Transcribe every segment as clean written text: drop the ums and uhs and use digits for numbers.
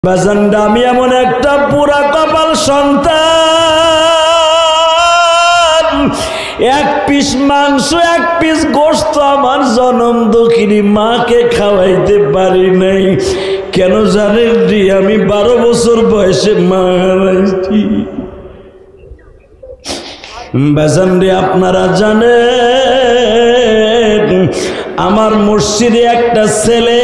বাজানটা আমি এমন একটা পুরা কপাল সন্তান, এক পিস মাংস এক পিস গোশত আমার জনম দক্ষিণী মাকে খাওয়াইতে পারি নাই। কেন জানেন রে? আমি 12 বছর বয়সে মা হারাইছি। বাজান রে, আপনারা জানেন আমার মসজিদে একটা ছেলে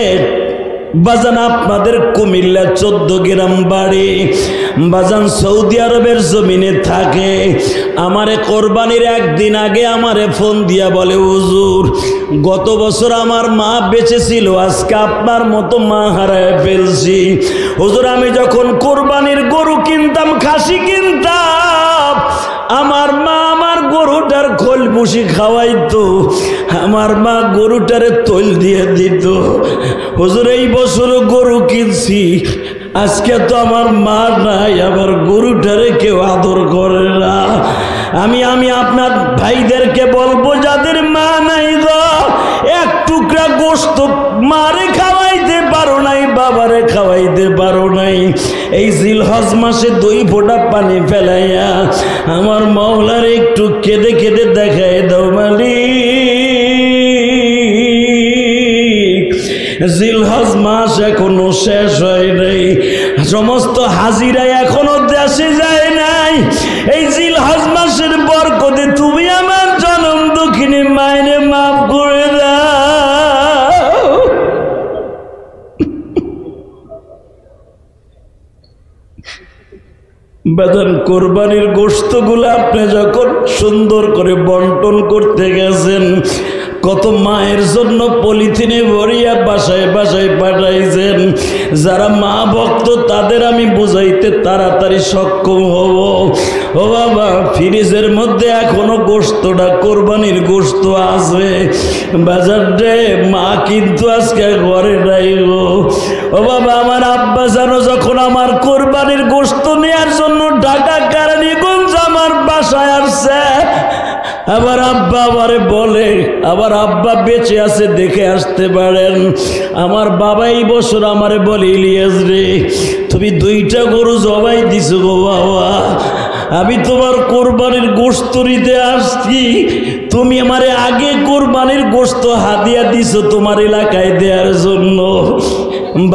বাজান আপনাদের কুমিল্লা 14 গ্রাম বাড়ি, বাজান সৌদি আরবের জমিনে থাকে। আমারে কোরবানির একদিন আগে আমারে ফোন দিয়া বলে, হুজুর গত বছর আমার মা বেঁচে ছিল, আজকে আপনার মতো মা হারায় ফেলছি। হুজুর আমি যখন কোরবানির গরু কিনতাম, খাসি কিনতাম, আমার মা আমার গরুটার খোল ভুসি খাওয়াইতো, আমার মা গরুটারে তৈল দিয়ে দিত। হুজুর এই বছর গরু কিনছি, আজকে তো আমার মা নাই, আমার গরুটারে কেউ আদর করে না। আমি আপনার ভাইদেরকে বলবো, যাদের মা নাই গো, এক টুকরা গোশত মারে খাওয়াইতে পারো নাই, বাবারে খাওয়াইতে পারো নাই, এই জিলহজ মাসে 2 ফোঁটা পানি ফেলাইয়া আমার মাওলার একটু কেঁদে কেঁদে দেখায় দাও মালিক। জিলহজ মাস এখনো শেষ হয় নাই, সমস্ত হাজিরা এখনো দেশে যায় নাই। এই জিলহজ মাসের বরকতে তুমি আমার জনম দক্ষিণী মায়ের মাফ করে দাও। বাজান কোরবানির গোশতগুলো আপনি যখন সুন্দর করে বন্টন করতে গেছেন, কত মায়ের জন্য পলিথিনে ভরিয়া বাসায় বাসায় পাঠাইছেন। যারা মা ভক্ত তাদের আমি বুঝাইতে তাড়াতাড়ি সক্ষম হব। ও বাবা, ফ্রিজের মধ্যে এখনো গোশতটা কোরবানির গোশত আছে বাজারে, মা কিন্তু আজকে ঘরে নাই গো। ও বাবা, আমার আব্বা জানো যখন আমার কোরবানির গোশত নেওয়ার জন্য ঢাকা কেরানীগঞ্জ আমার বাসায় আসছে, আবার আব্বা আমারে বলে, আবার আব্বা বেঁচে আছে দেখে আসতে পারেন। আমার বাবা এই বছর আমারে বলে, ইলিয়াস রে তুমি 2টা গরু জবাই দিছো গো বাবা, আমি তোমার কোরবানির গোশত নিতে আসছি, তুমি আমারে আগে কোরবানির গোশত হাদিয়া দিছো তোমার এলাকায় দেওয়ার জন্য।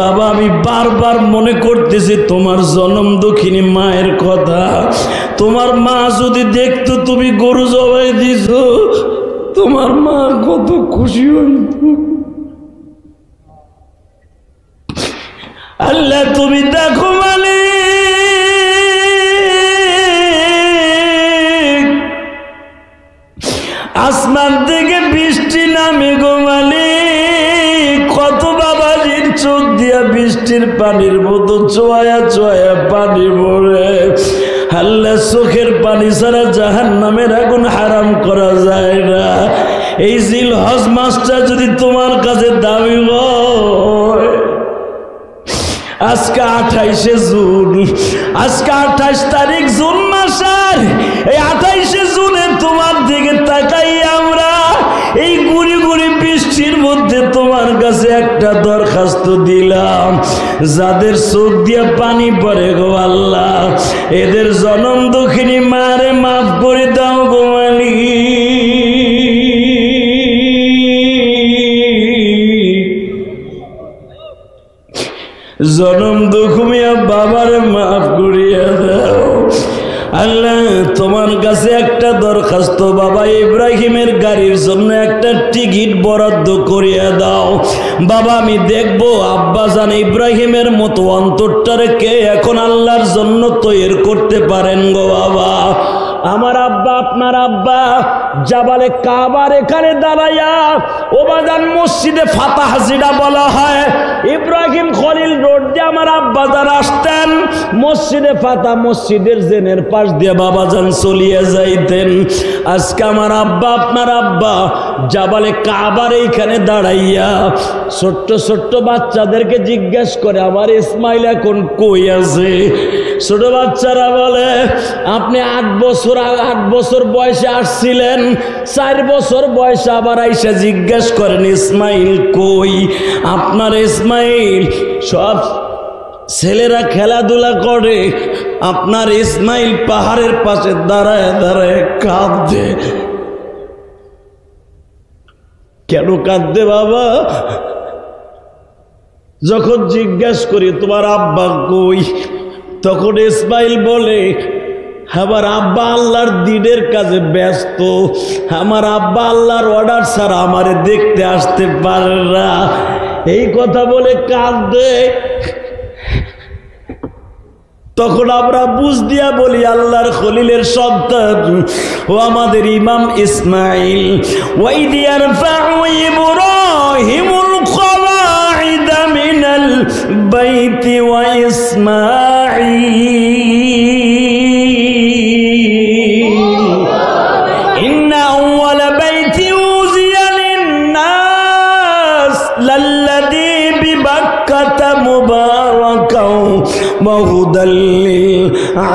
বাবা আমি বারবার মনে করতেছি তোমার জনম দক্ষিণী মায়ের কথা, তোমার মা যদি দেখতো তুমি গরু জবাই দিছো, তোমার মা কত খুশি হইত। আল্লাহ তুমি দেখো মালিক, আসমান থেকে বৃষ্টি নামে গো মালিক, কত বাবাজির চোখ দিয়া বৃষ্টির পানির মতো চোয়া চোয়া পানি পড়ে। আল্লাহ চোখের পানি ছাড়া জাহান্নামের আগুন হারাম করা যায় না। এই জিলহজ মাসটা যদি তোমার কাছে দামি হয়, আজকে 28শে জুন, আজকে 28 তারিখ জুন মাসের, এই 28শে জুনে তোমার দিকে তাকাই আমরা এই গুড়ি গুড়ি বৃষ্টির মধ্যে তোমার কাছে একটা দরখাস্ত দিলাম, যাদের চোখ দিয়ে পানি পড়ে গো আল্লাহ, এদের জনম দক্ষিণী মারে মাফ করে দাও গো মালিক। জনম দুঃখিয়া বাবারে মাফ করিয়া দাও আল্লাহ। তোমার কাছে একটা দরখাস্ত, বাবা ইব্রাহিমের গাড়ির জন্য একটা টিকিট বরাদ্দ করিয়া দাও বাবা। আমি দেখবো আব্বা জান ইব্রাহিমের মতো অন্তরটারে কে এখন আল্লাহর জন্য তৈরি করতে পারেন গো বাবা। আমার আব্বা, আপনার আব্বা জাবালে কাবার এখানে দাঁড়াইয়া ওবাজান মসজিদে ফাতাহ যেটা বলা হয়, ইব্রাহিম খলিল রোড দিয়ে আমার আব্বা যারা আসতেন মসজিদে ফাতাহ, মসজিদের জেনের পাশ দিয়ে বাবাজান চলিয়ে যাইতেন। আজকে আমার আব্বা, আপনার আব্বা জাবালে কাবার এইখানে দাঁড়াইয়া ছোট্ট ছোট্ট বাচ্চাদেরকে জিজ্ঞেস করে, আমার ইসমাইল এখন কই আছে? ছোট বাচ্চারা বলে, আপনি 8 বছর বয়সে আসছিলেন, 4 বছর বয়সে আবার আইসা জিজ্ঞেস করেন ইসমাইল কই? আপনার ইসমাইল সব ছেলেরা খেলাধুলা করে, আপনার ইসমাইল পাহাড়ের পাশে দাঁড়ায় দাঁড়ায় কাঁদছে। কেন কাঁদছে বাবা? যখন জিজ্ঞাসা করি তোমার আব্বা কই, তখন ইসমাইল বলে আমার আব্বা আল্লাহর দ্বীনের কাজে ব্যস্ত, আমার আব্বা আল্লাহর অর্ডার ছাড়া আমারে দেখতে আসতে পারে না। এই কথা বলে কাঁদে। তখন আমরা বুঝ দিয়া বলি আল্লাহর খলিলের সন্তান ও আমাদের ইমাম ইসমাইল, ওয়াইদ ইয়ারফাউ ইব্রাহিমুল কওয়াইদা মিনাল বাইতি ওয়া ইসমাইল ইন্না আউওয়ালা বাইতি উযিয়া লিন-নাস লাল্লাযী বিবাক্কাতা মুবারাকাও ওয়া হুদাল লিল-আলামীন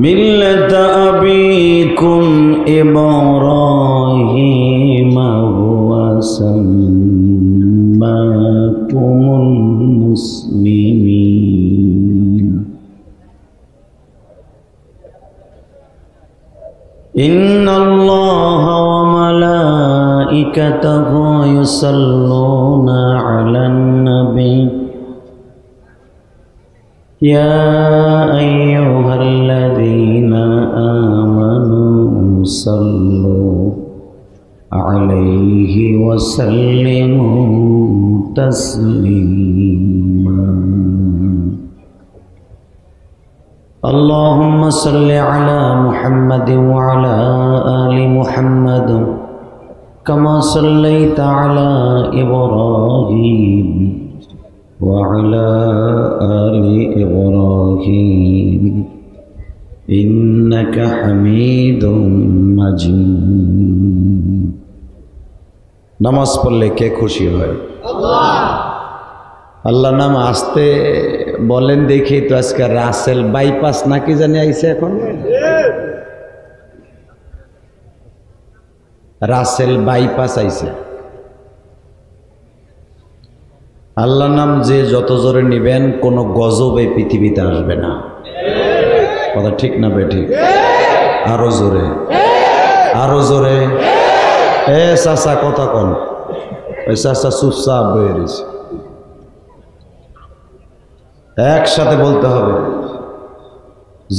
মিল্লাতা আবীকুম ইব্রাহিম ওয়া সাম্মাকুমুল মুসলিমিন ইন্নাল্লাহা ওয়া মালাইকাতাহু ইউসাল্লুনা আলান নবী ইয়া আইয়ুহাল্লাযীনা আমানু সাল্লু আলাইহি ওয়া সাল্লিমু তাসলিমা আল্লাহুম্মা সাল্লি আলা মুহাম্মাদিন ওয়া আলা আলি মুহাম্মাদ কামা সাল্লাইতা আলা ইব্রাহিম ওয়া আলা আলি ইব্রাহিম ইন্নাকা হামিদুম মাজিদ। নামাজ পড়লে কে খুশি হয়? আল্লাহ নাম আসতে বলেন দেখি তো। আজকে রাসেল বাইপাস নাকি জানি আইছে, এখন রাসেল বাইপাস আইছে। আল্লাহ নাম যে যত জোরে নিবেন কোনো গজব এই পৃথিবীতে আসবে না। কথা ঠিক না বেঠিক? আরো জোরে, আরো জোরে। এ চাচা কথা কন, ওই চাচা চুপচাপ বয়ে রয়েছে। একসাথে বলতে হবে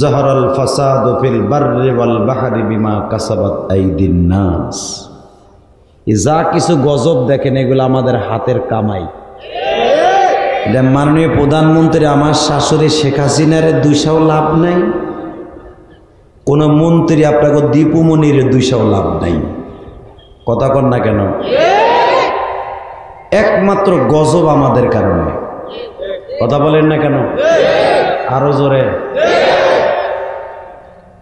যাহারাল ফাসাদু ফিল বাররি ওয়াল বাহরি বিমা কাসাবাত আইদিন নাস। যা কিছু গজব দেখেন এগুলো আমাদের হাতের কামাই। মাননীয় প্রধানমন্ত্রী আমার শাশুড়ি শেখ হাসিনারে দুইশাও লাভ নাই, কোন মন্ত্রী আপনাকে দীপুমনির দুইশাও লাভ নাই। কথা কন না কেন? একমাত্র গজব আমাদের কারণে। কথা বলেন না কেন? আরো জোরে।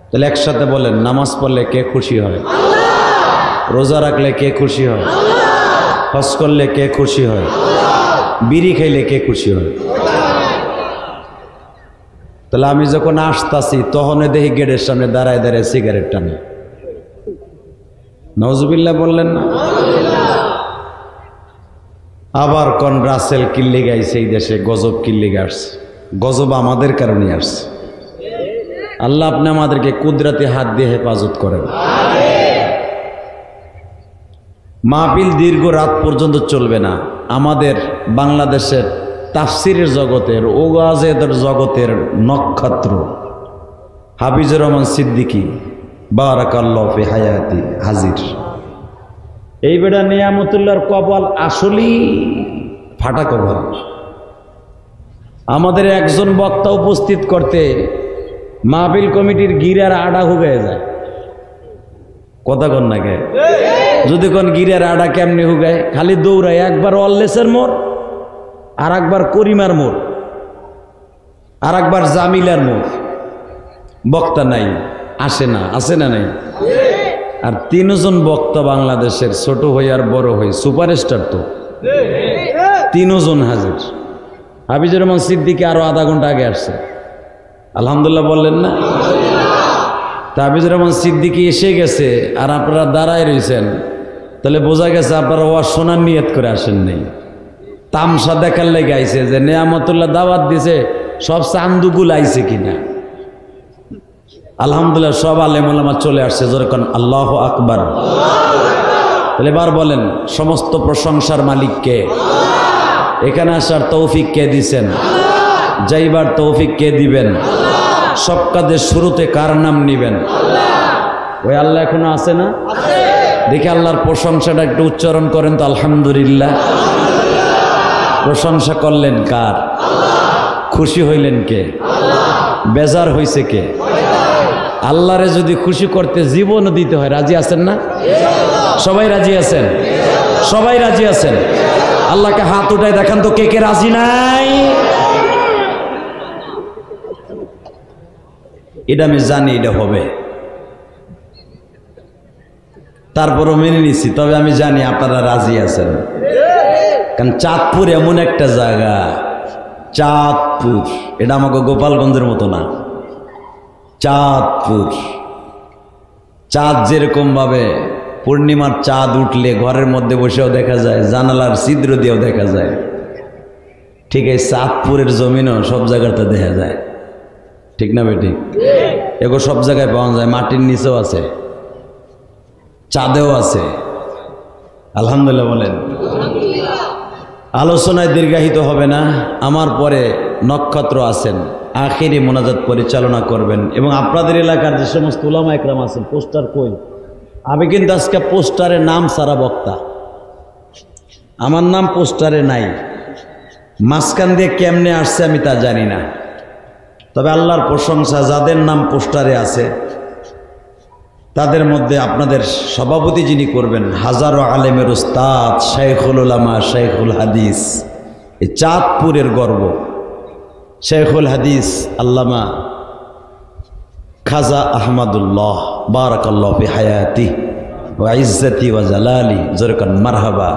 তাহলে একসাথে বলেন, নামাজ পড়লে কে খুশি হয়? রোজা রাখলে কে খুশি হয়? হজ করলে কে খুশি হয়? বিড়ি খাইলে কে খুশি হয়? তাহলে আমি যখন আসতাছি তখন দেখি গেটের সামনে দাঁড়ায় দাঁড়ায় সিগারেট টানে। নওজুবিল্লাহ বললেন না? আবার কোন রাসেল কিল্লি গাইছে এই দেশে, গজব কিল্লি আসছে। গজব আমাদের কারণে আসছে। আল্লাহ আপনি আমাদেরকে কুদরতি হাত দিয়ে হেফাজত করেন। মাহফিল দীর্ঘ রাত পর্যন্ত চলবে না। আমাদের বাংলাদেশের তাফসিরের জগতের, ওয়াজের জগতের নক্ষত্র হাফিজুর রহমান সিদ্দিকী বারাকাল্লাহু ফি হায়াতি হাজির। এই বেটা নিয়ামতুল্লাহর কপাল আসলেই ফাটা কপাল। আমাদের একজন বক্তা উপস্থিত করতে মাহফিল কমিটির গিরার আড়া হুগায় যায়। কথা কন না কে? যদি কোন গিরার আড়া কেমনি হুগায়, খালি দৌড়ায়। একবার অল্লেসের মোড়, আর একবার করিমার মোড়, আর একবার জামিলার মোড়। বক্তা নাই, আসে না। আছে না নাই? আর তিনজন বক্তা বাংলাদেশের, ছোট হই আর বড় হই, সুপারস্টার তো তিনজন হাজির। হাফিজুর রহমান সিদ্দিকী আরো আধা ঘন্টা আগে আসছে। আলহামদুলিল্লাহ বললেন না? তা হাফিজুর রহমান সিদ্দিকী এসে গেছে আর আপনারা দাঁড়ায় রয়েছেন। তাহলে বোঝা গেছে আপনারা ওয়াজ শোনার নিয়ত করে আসেন নাই, তামসা দেখার লেগে আইছে যে নেয়ামতুল্লাহ দাওয়াত দিছে, সব চান্দুগুল আইছে কিনা। আলহামদুলিল্লাহ সব আলেম ওলামা চলে আসছে, যেরকম আল্লাহু আকবার। তাহলে এবার বলেন সমস্ত প্রশংসার মালিক কে? এখানে আসার তৌফিক কে দিছেন? যাইবার তৌফিক কে দিবেন? সব কাজের শুরুতে কার নাম নিবেন? ওই আল্লাহ এখনো আছে না? দেখে আল্লাহর প্রশংসাটা একটু উচ্চারণ করেন তো, আলহামদুলিল্লাহ। প্রশংসা করলেন কার? খুশি হইলেন কে? বেজার হইছে কে? আল্লাহরে যদি খুশি করতে জীবনও দিতে হয়, রাজি আছেন না? সবাই রাজি আছেন? সবাই রাজি আছেন? আল্লাহকে হাত উঠায় দেখান তো কে কে রাজি নাই। এটা আমি জানি এটা হবে, তারপরও মেনে নিছি, তবে আমি জানি আপনারা রাজি আছেন। কারণ চাঁদপুর এমন একটা জায়গা, চাঁদপুর এটা আমাকে গোপালগঞ্জের মতো না। চাঁদপুর, চাঁদ যেরকম ভাবে পূর্ণিমার চাঁদ উঠলে ঘরের মধ্যে বসেও দেখা যায়, জানালার ছিদ্র দিয়েও দেখা যায়, ঠিক এই চাঁদপুরের জমিনও সব জায়গাতে দেখা যায়, ঠিক না বেটি? এগো সব জায়গায় পাওয়া যায়, মাটির নিচেও আছে, চাঁদেও আছে। আলহামদুলিল্লাহ বলেন। আলোচনায় দীর্ঘায়িত হবে না, আমার পরে নক্ষত্র আছেন, আখিরি মোনাজাত পরিচালনা করবেন। এবং আপনাদের এলাকার যে সমস্ত উলামা একরাম আছেন, পোস্টার কই? আমি কিন্তু আজকে পোস্টারে নাম সারা বক্তা, আমার নাম পোস্টারে নাই। মাঝখান দিয়ে কেমনে আসছে আমি তা জানি না, তবে আল্লাহর প্রশংসা, যাদের নাম পোস্টারে আছে তাদের মধ্যে আপনাদের সভাপতি যিনি করবেন, হাজারো আলেমের উস্তাদ, শাইখুল উলামা, শাইখুল হাদিস, এই চাঁদপুরের গর্ব, শাইখুল হাদিস আল্লামা খাজা আহমদুল্লাহ বারাকাল্লাহু ফি হায়াতি ওয়া ইজ্জতি ওয়া জালালি, জোরকান মারহাবা।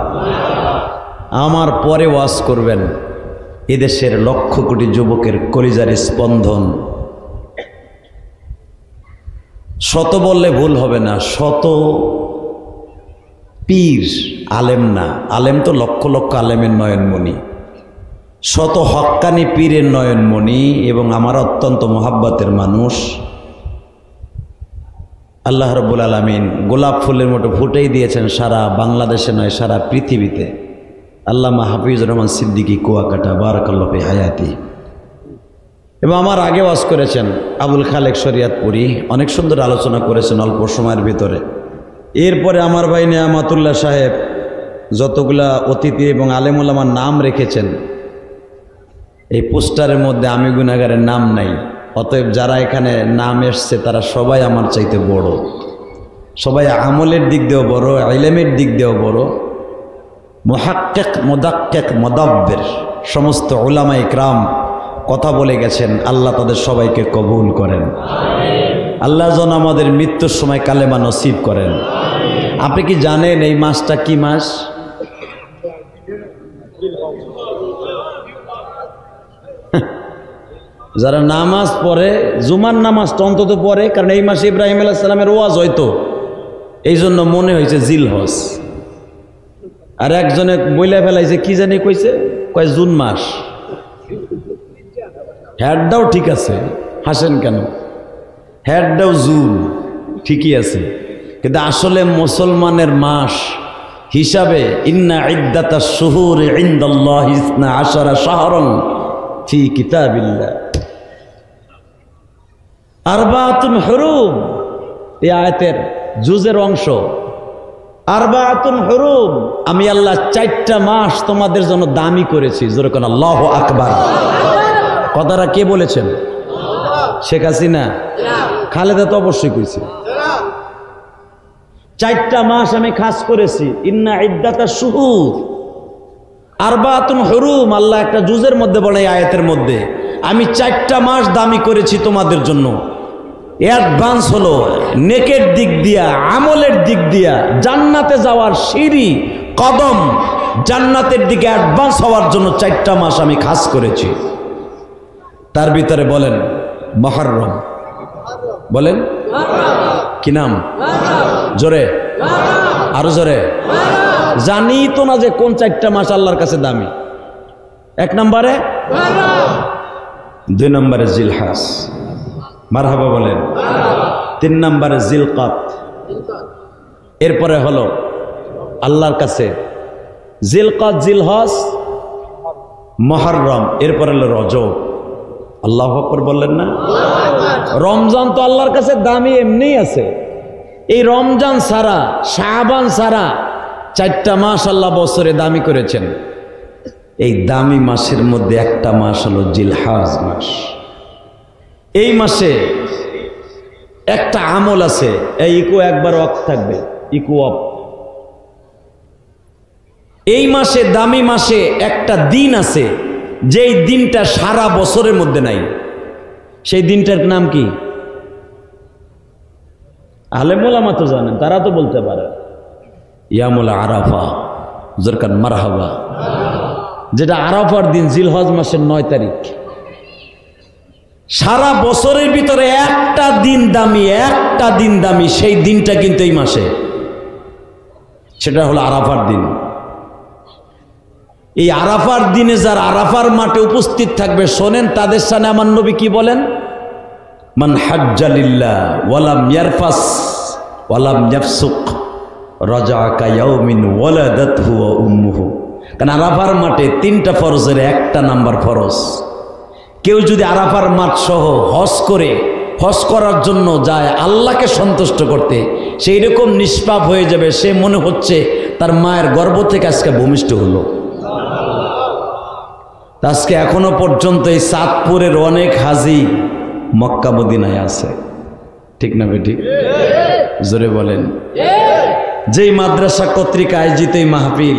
আমার পরে ওয়াজ করবেন এদেশের লক্ষ কোটি যুবকের কলিজার স্পন্দন। শত বললে ভুল হবে না, শত পীর, আলেম না, আলেম তো লক্ষ লক্ষ আলেমের নয়নমণি, শত হক্কানি পীরের নয়নমণি এবং আমার অত্যন্ত মোহাব্বতের মানুষ। আল্লাহ রাব্বুল আলামিন গোলাপ ফুলের মতো ফুটেই দিয়েছেন সারা বাংলাদেশে নয়, সারা পৃথিবীতে। আল্লামা হাফিজুর রহমান সিদ্দিকী কুয়াকাটা বারাকাল্লাহু ফি হায়াতি। এবং আমার আগে ওয়াজ করেছেন আবুল খালেক শরিয়াতপুরি, অনেক সুন্দর আলোচনা করেছেন অল্প সময়ের ভিতরে। এরপরে আমার ভাই নেয়ামতুল্লাহ সাহেব যতগুলা অতিথি এবং আলেম ওলামার নাম রেখেছেন, এই পোস্টারের মধ্যে আমি গুনাহগারের নাম নাই। অতএব যারা এখানে নাম এসছে তারা সবাই আমার চাইতে বড়, সবাই আমলের দিক দিয়েও বড়, ইলমের দিক দিয়েও বড়। মুহাক্কিক, মুদাক্কিক, মুদাব্বির সমস্ত উলামা ইকরাম কথা বলে গেছেন, আল্লাহ তাদের সবাইকে কবুল করেন। আল্লাহ যেন আমাদের মৃত্যুর সময় কালেমা নসিব করেন। আপনি কি জানেন এই মাসটা কি মাস? যারা নামাজ পড়ে, জুমার নামাজটা অন্তত পড়ে, কারণ এই মাসে ইব্রাহিম আলাইহিস সালামের ওয়াজ হয়তো, এই জন্য মনে হয়েছে জিলহজ। আর একজনে বইলা ফেলাইছে কি জানি কইছে, কয় জুন মাস। হেডটাও ঠিক আছে, হাসেন কেন? হেডটাও জুন ঠিকই আছে, কিন্তু আসলে মুসলমানের মাস হিসাবে ইন্না ইদ্দাতাশ শুহুরি ইনদাল্লাহি 12 শাহরান ফি কিতাবিল্লাহ আরবাআতুন হুরুম। এই আয়াতের জুজের অংশ, আরবাআতুন হুরুম, আমি আল্লাহ 4টা মাস তোমাদের জন্য দামি করেছি। জোরে কোন আল্লাহু আকবার। কথাটা কে বলেছেন? শেখ হাসিনা? খালেদা তো অবশ্যই কইছে। 4টা মাস আমি খাস করেছি। ইন্না ইদ্দাতাশ শুহুর আরবাআতুন হুরুম, আল্লাহ একটা জুজের মধ্যে বলে, আয়াতের মধ্যে আমি 4টা মাস দামি করেছি তোমাদের জন্য। অ্যাডভান্স হলো নেকের দিক দিয়া, আমলের দিক দিয়া, জান্নাতে যাওয়ার সিঁড়ি কদম, জান্নাতের দিকে অ্যাডভান্স হওয়ার জন্য 4টা মাস আমি খাস করেছি। তার ভিতরে বলেন মুহররম, বলেন কি নাম? জোরে আরো জোরে জানি তো না যে কোন 4টা মাস আল্লাহর কাছে দামি। 1 নম্বরে, 2 নম্বরে জিলহাজ, মারহাবা বলেন। 3 নম্বরে জিলকাত, এরপরে হলো আল্লাহর কাছে জিলকাত, জিলহজ, মুহররম, এরপরে হলো রজব। আল্লাহু আকবার বললেন না? রমজান তো আল্লাহর কাছে দামি এমনিই আছে। এই রমজান ছাড়া, শাবান ছাড়া 4টা মাস আল্লাহ বছরে দামি করেছেন। এই দামি মাসের মধ্যে একটা মাস হলো জিলহজ মাস। এই মাসে একটা আমল আছে, এই ইকো একবার অফ থাকবে, ইকো অফ। এই মাসে, দামি মাসে একটা দিন আছে, যেই দিনটা সারা বছরের মধ্যে নাই। সেই দিনটার নাম কি? আলেম ওলামা তো জানেন, তারা তো বলতে পারে। ইয়ামুল আরাফা, জরকান মারহাবা। যেটা আরাফার দিন, জিলহজ মাসের 9 তারিখ। সারা বছরের ভিতরে একটা দিন দামি, একটা দিন দামি, সেই দিনটা কিন্তু এই মাসে, সেটা হলো আরাফার দিন। এই আরাফার দিনে যারা আরাফার মাঠে উপস্থিত থাকবে, শোনেন তাদের সামনে আমার নবী কি বলেন? মান হাজ্জা লিল্লাহ ওয়ালাম ইয়ারফাস ওয়ালাম ইয়াফসুক রাজা কায়াউমিন ওয়ালাদাতহু ওয়া উম্মুহু। কারণ আরাফার মাঠে 3টা ফরজের একটা নাম্বার ফরজ। কেউ যদি আরাফার মাঠ সহ হজ করে, হজ করার জন্য যায় আল্লাহকে সন্তুষ্ট করতে, সেই রকম নিষ্পাপ হয়ে যাবে। সে মনে হচ্ছে তার মায়ের গর্ভ থেকে আজকে ভূমিষ্ঠ হলো। আজকে এখনো পর্যন্ত এই চাঁদপুরের অনেক হাজি মক্কা মদিনায় আছে, ঠিক না বেঠিক? জোরে বলেন। যেই মাদ্রাসা কর্তৃক আয়োজিত এই মাহফিল,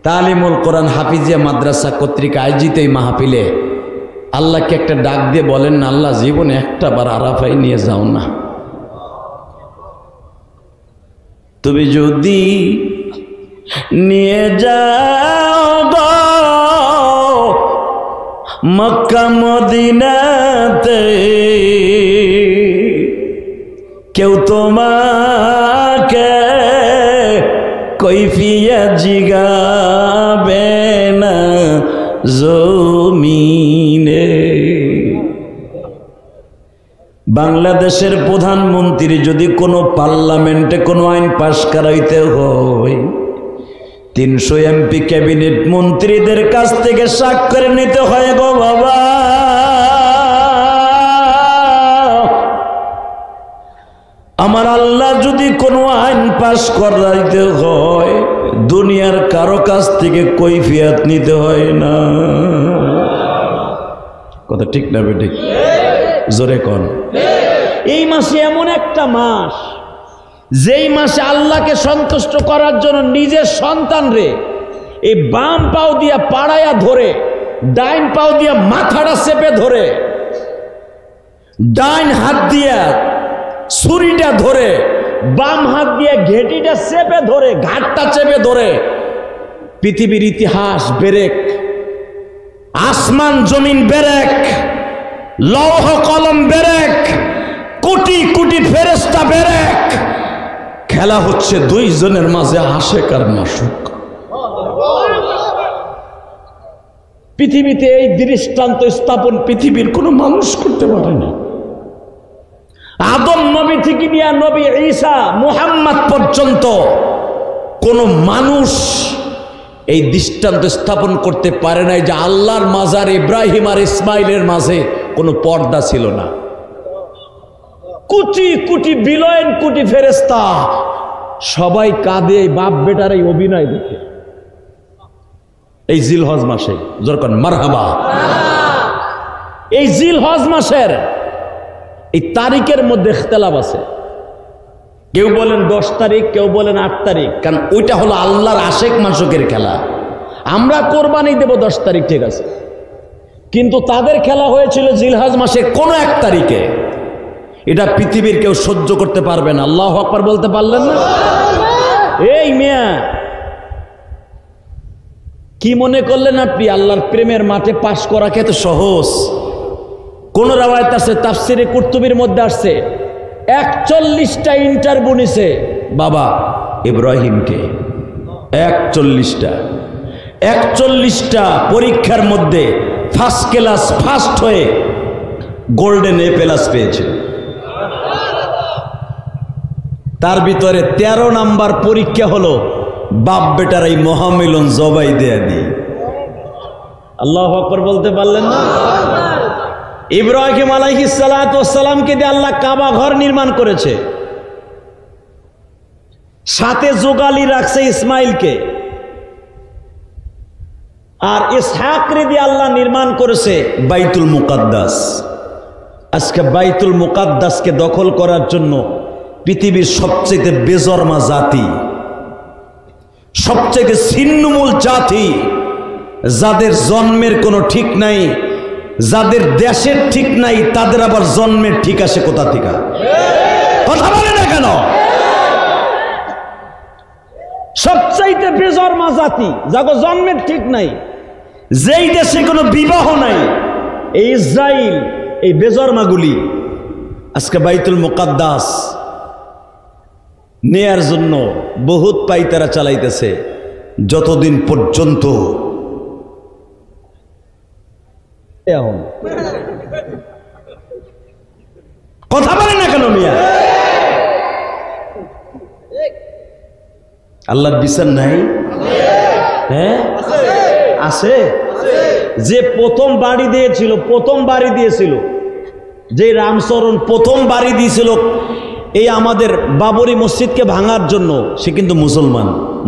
তালিমুল কোরআন হাফিজিয়া মাদ্রাসা কর্তৃক আয়োজিত এই মাহফিলে আল্লাহকে একটা ডাক দিয়ে বলেন না, আল্লাহ জীবনে একটা বার আরাফায় নিয়ে যাও না। তুমি যদি নিয়ে যাও মক্কা মদিনাতে, কেউ তোমাকে কৈফিয়ত জিগাবে না জমিনে। বাংলাদেশের প্রধানমন্ত্রী যদি কোনো পার্লামেন্টে কোনো আইন পাশ করাইতে হয়, 300 এমপি ক্যাবিনেট মন্ত্রীদের কাছ থেকে স্বাক্ষর নিতে হয় গো বাবা। আমার আল্লাহ যদি কোনো আইন পাশ করাইতে হয়, দুনিয়ার কারো কাছ থেকে কৈফিয়ত নিতে হয় না। কথা ঠিক না বেঠিক? জোরে কোন। এই মাসে এমন একটা মাস, যেই মাসে আল্লাহকে সন্তুষ্ট করার জন্য নিজের সন্তান রে এই বাম পাও দিয়া পাড়ায়া ধরে, ডাইন পাও দিয়া মাথাটা চেপে ধরে, ডাইন হাত দিয়া ছুরিটা ধরে, বাম হাত দিয়ে ঘেটিটা চেপে ধরে, ঘাটটা চেপে ধরে, পৃথিবীর ইতিহাস বেরেক, আসমান জমিন বেরেক, লৌহ কলম বেরেক, কোটি কোটি ফেরেশতা বেরেক, খেলা হচ্ছে 2 জনের মাঝে আশেক আর মাশুক। পৃথিবীতে এই দৃষ্টান্ত স্থাপন পৃথিবীর কোনো মানুষ করতে পারে না। আদম নবী থেকে নিয়ে নবী ঈসা মুহাম্মদ পর্যন্ত কোন মানুষ এই দৃষ্টান্ত স্থাপন করতে পারে নাই যে আল্লাহর মাজার ইব্রাহিম আর ইসমাইলের মাঝে কোনো পর্দা ছিল না। কোটি কোটি বিলিয়ন কোটি ফেরেশতা সবাই কাঁদে বাপ বেটার এই অভিনয় দেখে। এই জিলহজ মাসে যখন মারহাবা, এই জিলহজ মাসের এই তারিখের মধ্যে ইখতিলাফ আছে। কেউ বলেন 10 তারিখ, কেউ বলেন 8 তারিখ, কারণ ওইটা হলো আল্লাহর আশেক মাসুকের খেলা। আমরা কোরবানি দেব 10 তারিখ, ঠিক আছে, কিন্তু তাদের খেলা হয়েছিল জিলহজ মাসের কোনো 1 তারিখে। এটা পৃথিবীর কেউ সহ্য করতে পারবে না। আল্লাহু আকবার বলতে পারলেন না? এই মিয়া কি মনে করলেন আপনি আল্লাহর প্রেমের মাঠে পাশ করা কে তো সহজ? কোন রাওয়ায়াত আছে, তাফসিরে কুরতুবির মধ্যে আসছে 41টা ইন্টারভিউ নিছে বাবা, ইব্রাহিমকে। 41টা পরীক্ষার মধ্যে ফার্স্ট ক্লাস ফার্স্ট হয়ে গোল্ডেন এ প্লাস পেয়েছিল। তার ভিতরে 13 নাম্বার পরীক্ষা হলো বাপ বেটার এই মহামিলন জবাই দেয়া দিয়ে। আল্লাহু আকবার বলতে পারলেন না? ইব্রাহিম আলাইহিস সালাতু ওয়াস সালামকে দিয়ে আল্লাহ কাবা ঘর নির্মাণ করেছে, সাথে যোগালি রাখছে ইসমাইলকে, আর ইসহাকরে দিয়ে আল্লাহ নির্মাণ করেছে বাইতুল মুকাদ্দাস। আজকে বাইতুল মুকাদ্দাসকে দখল করার জন্য পৃথিবীর সবচেয়ে বেজরমা জাতি, সবচেয়ে ছিন্নমূল জাতি, যাদের জন্মের কোনো ঠিক নাই, যাদের দেশের ঠিক নাই, তাদের আবার জন্মের ঠিক আসে কোথা থেকে? কথা বলে না কেন? সবচাইতে বেজরমা জাতি, যাগো জন্মের ঠিক নাই, যেই দেশে কোনো বিবাহ নাই, এই ইসরাইল, এই বেজরমাগুলি আজকে বাইতুল মুকাদ্দাস নেয়ার জন্য বহুত পাইতারা চালাইতেছে। যতদিন পর্যন্ত কথা বলে না কেন মিয়া? আল্লাহর বিচার নাই? হ্যাঁ আছে। যে প্রথম বাড়ি দিয়েছিল, যে রামচরণ প্রথম বাড়ি দিয়েছিল এই আমাদের বাবরি মসজিদকে ভাঙার জন্য, সে কিন্তু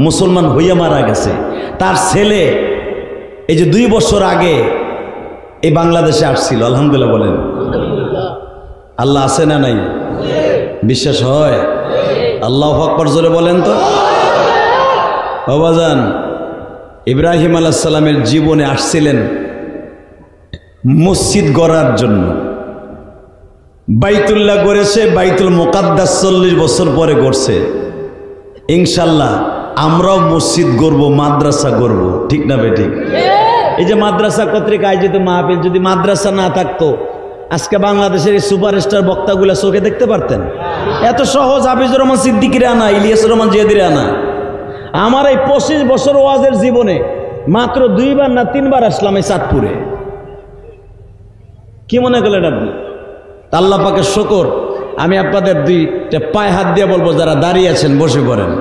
মুসলমান হইয়া মারা গেছে। তার ছেলে এই যে 2 বছর আগে এই বাংলাদেশে আসছিল। আলহামদুলিল্লাহ বলেন। আল্লাহ আছে না নাই? বিশ্বাস হয়? আল্লাহু আকবার জোরে বলেন তো। বাবাজান, ইব্রাহিম আলাইহিস সালামের জীবনে আসছিলেন মসজিদ গড়ার জন্য। বাইতুল্লাহ গড়েছে, বাইতুল মুকাদ্দাস 40 বছর পরে গড়ছে। ইনশাল্লাহ আমরাও মসজিদ গড়ব, মাদ্রাসা গড়ব, ঠিক না বেঠিক? এই যে মাদ্রাসা কর্তৃক আয়োজিত মাহফিল, যদি মাদ্রাসা না থাকতো আজকে বাংলাদেশের এই সুপারস্টার বক্তাগুলা চোখে দেখতে পারতেন? এত সহজ হাফিজুর রহমান সিদ্দিকীর আনা, ইলিয়াসুর রহমান জিয়াদির আনা। আমার এই 25 বছর ওয়াজের জীবনে মাত্র 2 বার না 3 বার আসলাম এই চাঁদপুরে। কি মনে করলেন আপনি? আল্লাহ পাকের শুকর। আমি আপনাদের 2টা পায়ে হাত দিয়ে বলবো, যারা দাঁড়িয়ে আছেন বসে পড়েন,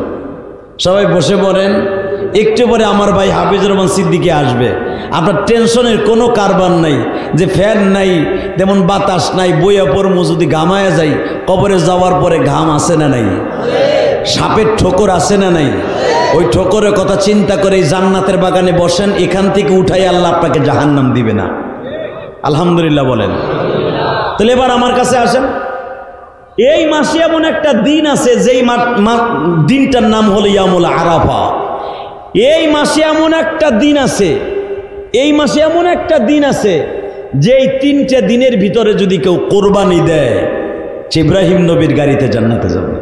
সবাই বসে পড়েন। একটু পরে আমার ভাই হাফিজুর রহমান সিদ্দিকী আসবে। আপনার টেনশনের কোনো কারবার নাই, যে ফ্যান নাই, তেমন বাতাস নাই, বইয়া পড়মু, যদি ঘামায়া যাই, কবরে যাওয়ার পরে ঘাম আসে না নাই? সাপের ঠোকর আসে না নাই? ওই ঠোকরের কথা চিন্তা করে এই জান্নাতের বাগানে বসেন, এখান থেকে উঠাই আল্লাহ আপনাকে জাহান্নাম দিবে না। আলহামদুলিল্লাহ বলেন। তাহলে এবার আমার কাছে আসেন। এই মাসে এমন একটা দিন আছে, যেই দিনটার নাম হলো ইয়ামুল আরাফা। এই মাসে এমন একটা দিন আছে, যেই 3টে দিনের ভিতরে যদি কেউ কোরবানি দেয়, ইব্রাহিম নবীর গাড়িতে জান্নাতে যাবে।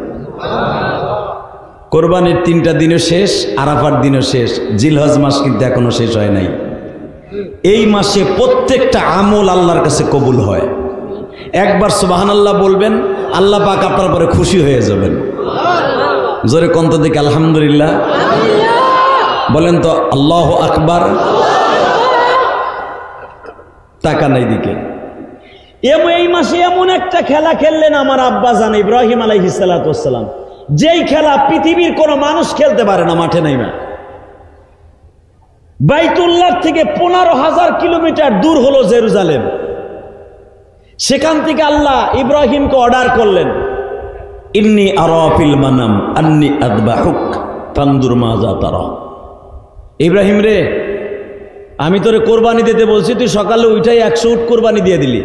কোরবানির 3টা দিনও শেষ, আরাফার দিনও শেষ, জিলহজ মাস কিন্তু এখনো শেষ হয় নাই। এই মাসে প্রত্যেকটা আমল আল্লাহর কাছে কবুল হয়। একবার সুবহানাল্লাহ বলবেন, আল্লাহ পাক আপনার উপরে খুশি হয়ে যাবেন। জোরে কন্ত দিকে আলহামদুলিল্লাহ বলেন তো। আল্লাহু আকবার। টাকা নাই দিকে। এই মাসে এমন একটা খেলা খেললেন আমার আব্বা জান ইব্রাহিম আলাইহিস সালাতু ওয়াস সালাম, যেই খেলা পৃথিবীর কোনো মানুষ খেলতে পারে না, মাঠে নাই না। বাইতুল্লাহ থেকে 15,000 কিলোমিটার দূর হলো জেরুজালেম। সেখান থেকে আল্লাহ ইব্রাহিমকে অর্ডার করলেন, ইন্নী আরা ফিল মানাম আন্নী আযবাহুক ফানজুর মাযা তারা। ইব্রাহিম রে, আমি তোরে কোরবানি দিতে বলছি, তুই সকালে উঠাই 100 উট কোরবানি দিয়ে দিলি।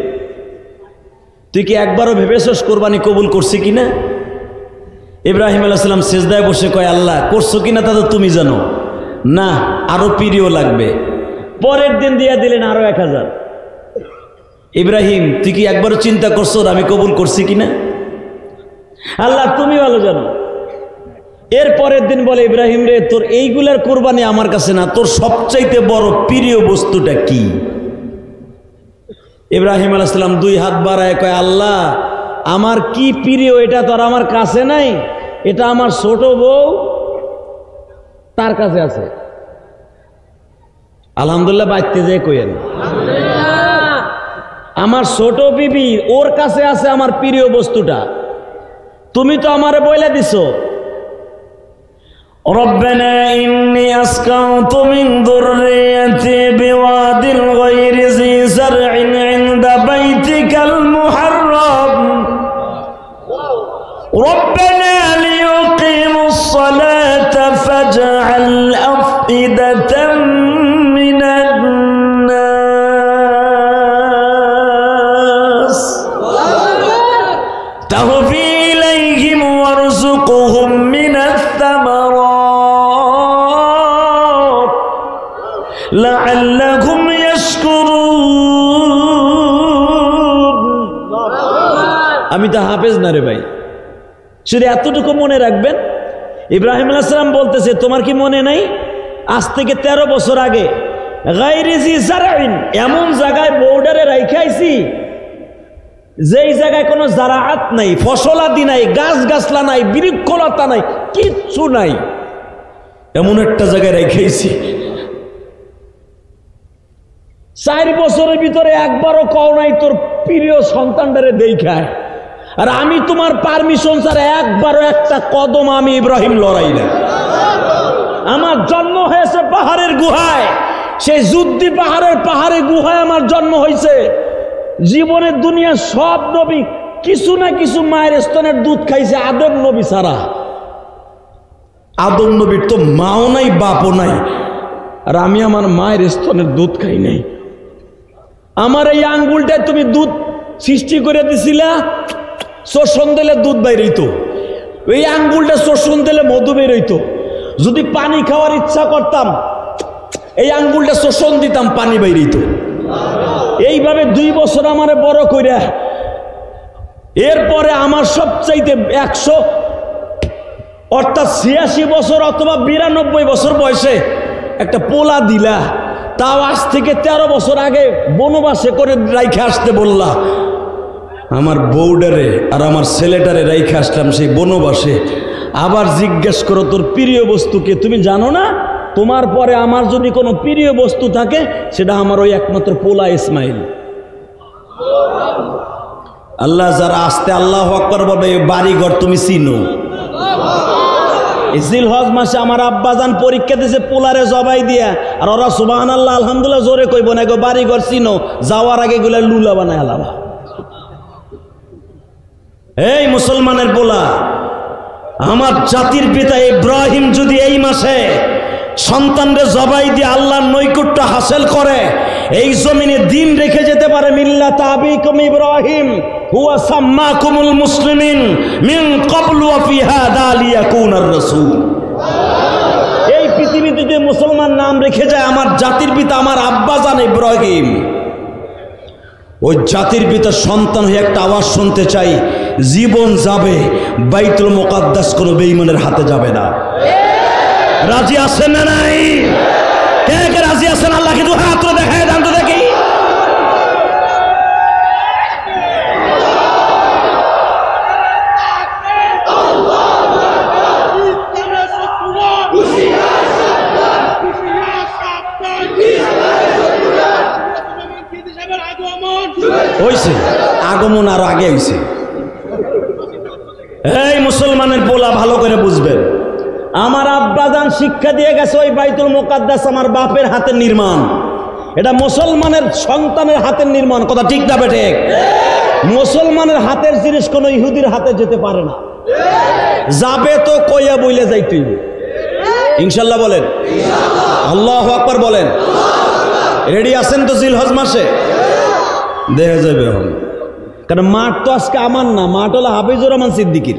তুই কি একবারও ভেবেছস কোরবানি কবুল করছি কিনা? ইব্রাহিম আলাইহিস সালাম সিজদায় বসে কয়, আল্লাহ করছো কিনা তা তো তুমি জানো না, আরো প্রিয় লাগবে। পরের দিন দিয়ে দিলেন আরো 1000। ইব্রাহিম, তুই কি একবারও চিন্তা করছো আমি কবুল করছি কিনা? আল্লাহ তুমি ভালো জানো। এর পরের দিন বলে, ইব্রাহিম রে, তোর এইগুলার কোরবানি আমার কাছে না, তোর সবচাইতে বড় প্রিয় বস্তুটা কি? ইব্রাহিম আলাইহিস সালাম 2 হাত বাড়ায় কয়, আল্লাহ আমার কি প্রিয় এটা তো আর আমার কাছে নাই, এটা আমার ছোট বউ তার কাছে আছে। আলহামদুলিল্লাহ বাইতে যে কইেন, আমার ছোট বিবি ওর কাছে আছে আমার প্রিয় বস্তুটা। তুমি তো আমারে বইলা দিছো, রব্বানা ইন্নী আসকানতু মিন যুররিয়্যাতি বিওয়াদিন গায়রি যী যার'ইন ইনদা বাইতিকাল মুহাররাম রব্বানা লিয়ুকিমুস সালাতা ফাজ'আল আফইদাতাম মিনান নাস তাহফি ইলাইহিম ওয়ারযুকহুম মিনাস সামারাত লাআল্লাহুম ইয়াশকুরুন। আমি তো হাফেজ না রে ভাই, শুধু এতটুকু মনে রাখবেন। ইব্রাহিম আলাইহিস সালাম বলতেছে, তোমার কি মনে নাই আজ থেকে 13 বছর আগে গায়রি যী যার'ইন এমন জায়গায় বর্ডারে রাইখাইছি যেই জায়গায় কোনো জারাআত নাই, ফসলাদি নাই, গাছ গাছলা নাই, বৃক্ষলতা নাই, কিচ্ছু নাই, এমন একটা জায়গায় রাইখাইছি 4 বছরের ভিতরে একবারও কও নাই তোর প্রিয় সন্তানটারে দেখায়। আর আমি তোমার পারমিশন ছাড়া একবারও একটা কদম আমি ইব্রাহিম লড়াই না। আমার জন্ম হয়েছে পাহাড়ের গুহায়, সেই যুদ্ধি পাহাড়ের গুহায় আমার জন্ম হয়েছে। জীবনের দুনিয়ার সব নবী কিছু না কিছু মায়ের স্তনের দুধ খাইছে, আদম নবী ছাড়া। আদম নবীর তো মাও নাই বাপও নাই, আর আমি আমার মায়ের স্তনের দুধ খাই নাই। আমার এই আঙ্গুলটায় তুমি দুধ সৃষ্টি করে দিছিলা, শোষণ দিলে দুধ বাইরেইত, এই আঙ্গুলটা শোষণ দিলে মধু বেরোইত। যদি পানি খাওয়ার ইচ্ছা করতাম এই আঙ্গুলটা শোষণ দিতাম, পানি বাইরেইত। এইভাবে 2 বছর আমারে বড় কইরা, এরপরে আমার সবচাইতে 100 অর্থাৎ 86 বছর অথবা 92 বছর বয়সে একটা পোলা দিলা, তাও আজ থেকে 13 বছর আগে বনবাসে করে রাইখে আসতে বললা। আমার বউডারে আর আমার ছেলেটারে রাইখে আসলাম সেই বনবাসে। আবার জিজ্ঞেস করো তোর প্রিয় বস্তুকে, তুমি জানো না তোমার পরে আমার যদি কোনো প্রিয় বস্তু থাকে সেটা আমার ওই একমাত্র পোলা ইসমাইল। আল্লাহ যারা আসতে আল্লাহু আকবার বলে বাড়িঘর তুমি চিনো। জিলহজ মাসে আমার আব্বাজান পরীক্ষা দিয়েছে পোলারে জবাই দিয়া, আর ওরা সুবহানাল্লাহ আলহামদুলিল্লাহ জোরে কইব না গো, বাড়িঘর চিনো, যাওয়ার আগে গুলা লুলা বানায় আলাবা। এই মুসলমানের পোলা, আমার জাতির পিতা ইব্রাহিম যদি এই মাসে সন্তানরে জবাই দিয়ে আল্লাহর নৈকট্য হাসিল করে, এই জমিনে দিন রেখে যেতে পারে, মিল্লাত আবিকুম ইব্রাহিম হুয়া সাম্মাকুমুল মুসলিমিন মিন ক্বাবলু ওয়া ফি হাদা লিয়াকুনার রাসূল। এই পৃথিবীতে যে মুসলমান নাম রেখে যায় আমার জাতির পিতা আমার আব্বাজান ইব্রাহিম, ওই জাতির পিতার সন্তান হয়ে একটা আওয়াজ শুনতে চাই, জীবন যাবে বাইতুল মুকাদ্দাস কোনো বেঈমানের হাতে যাবে না। রাজি আছেন না নাই? কে কে রাজি আছেন? আল্লাহকে দু হাত দেখায় দান তো দেখি। হইছে আগমন আর আগে হইছে। এই মুসলমানের পোলা ভালো করে বুঝবেন, আমার আব্বাজান শিক্ষা দিয়ে গেছে ওই বাইতুল মুকাদ্দাস আমার বাপের হাতের নির্মাণ, এটা মুসলমানের সন্তানের হাতের নির্মাণ। কথা ঠিক না বেঠে? মুসলমানের হাতের জিনিস কোনো ইহুদির হাতে যেতে পারে না। যাবে তো কইয়া বইলে যাইতে ইনশাল্লাহ বলেন, আল্লাহু আকবার বলেন। রেডি আছেন তো জিলহজ মাসে? দেখা যাবে এখন, কারণ মাঠ তো আজকে আমার না, মাঠ হলো হাফিজুর রহমান সিদ্দিকীর।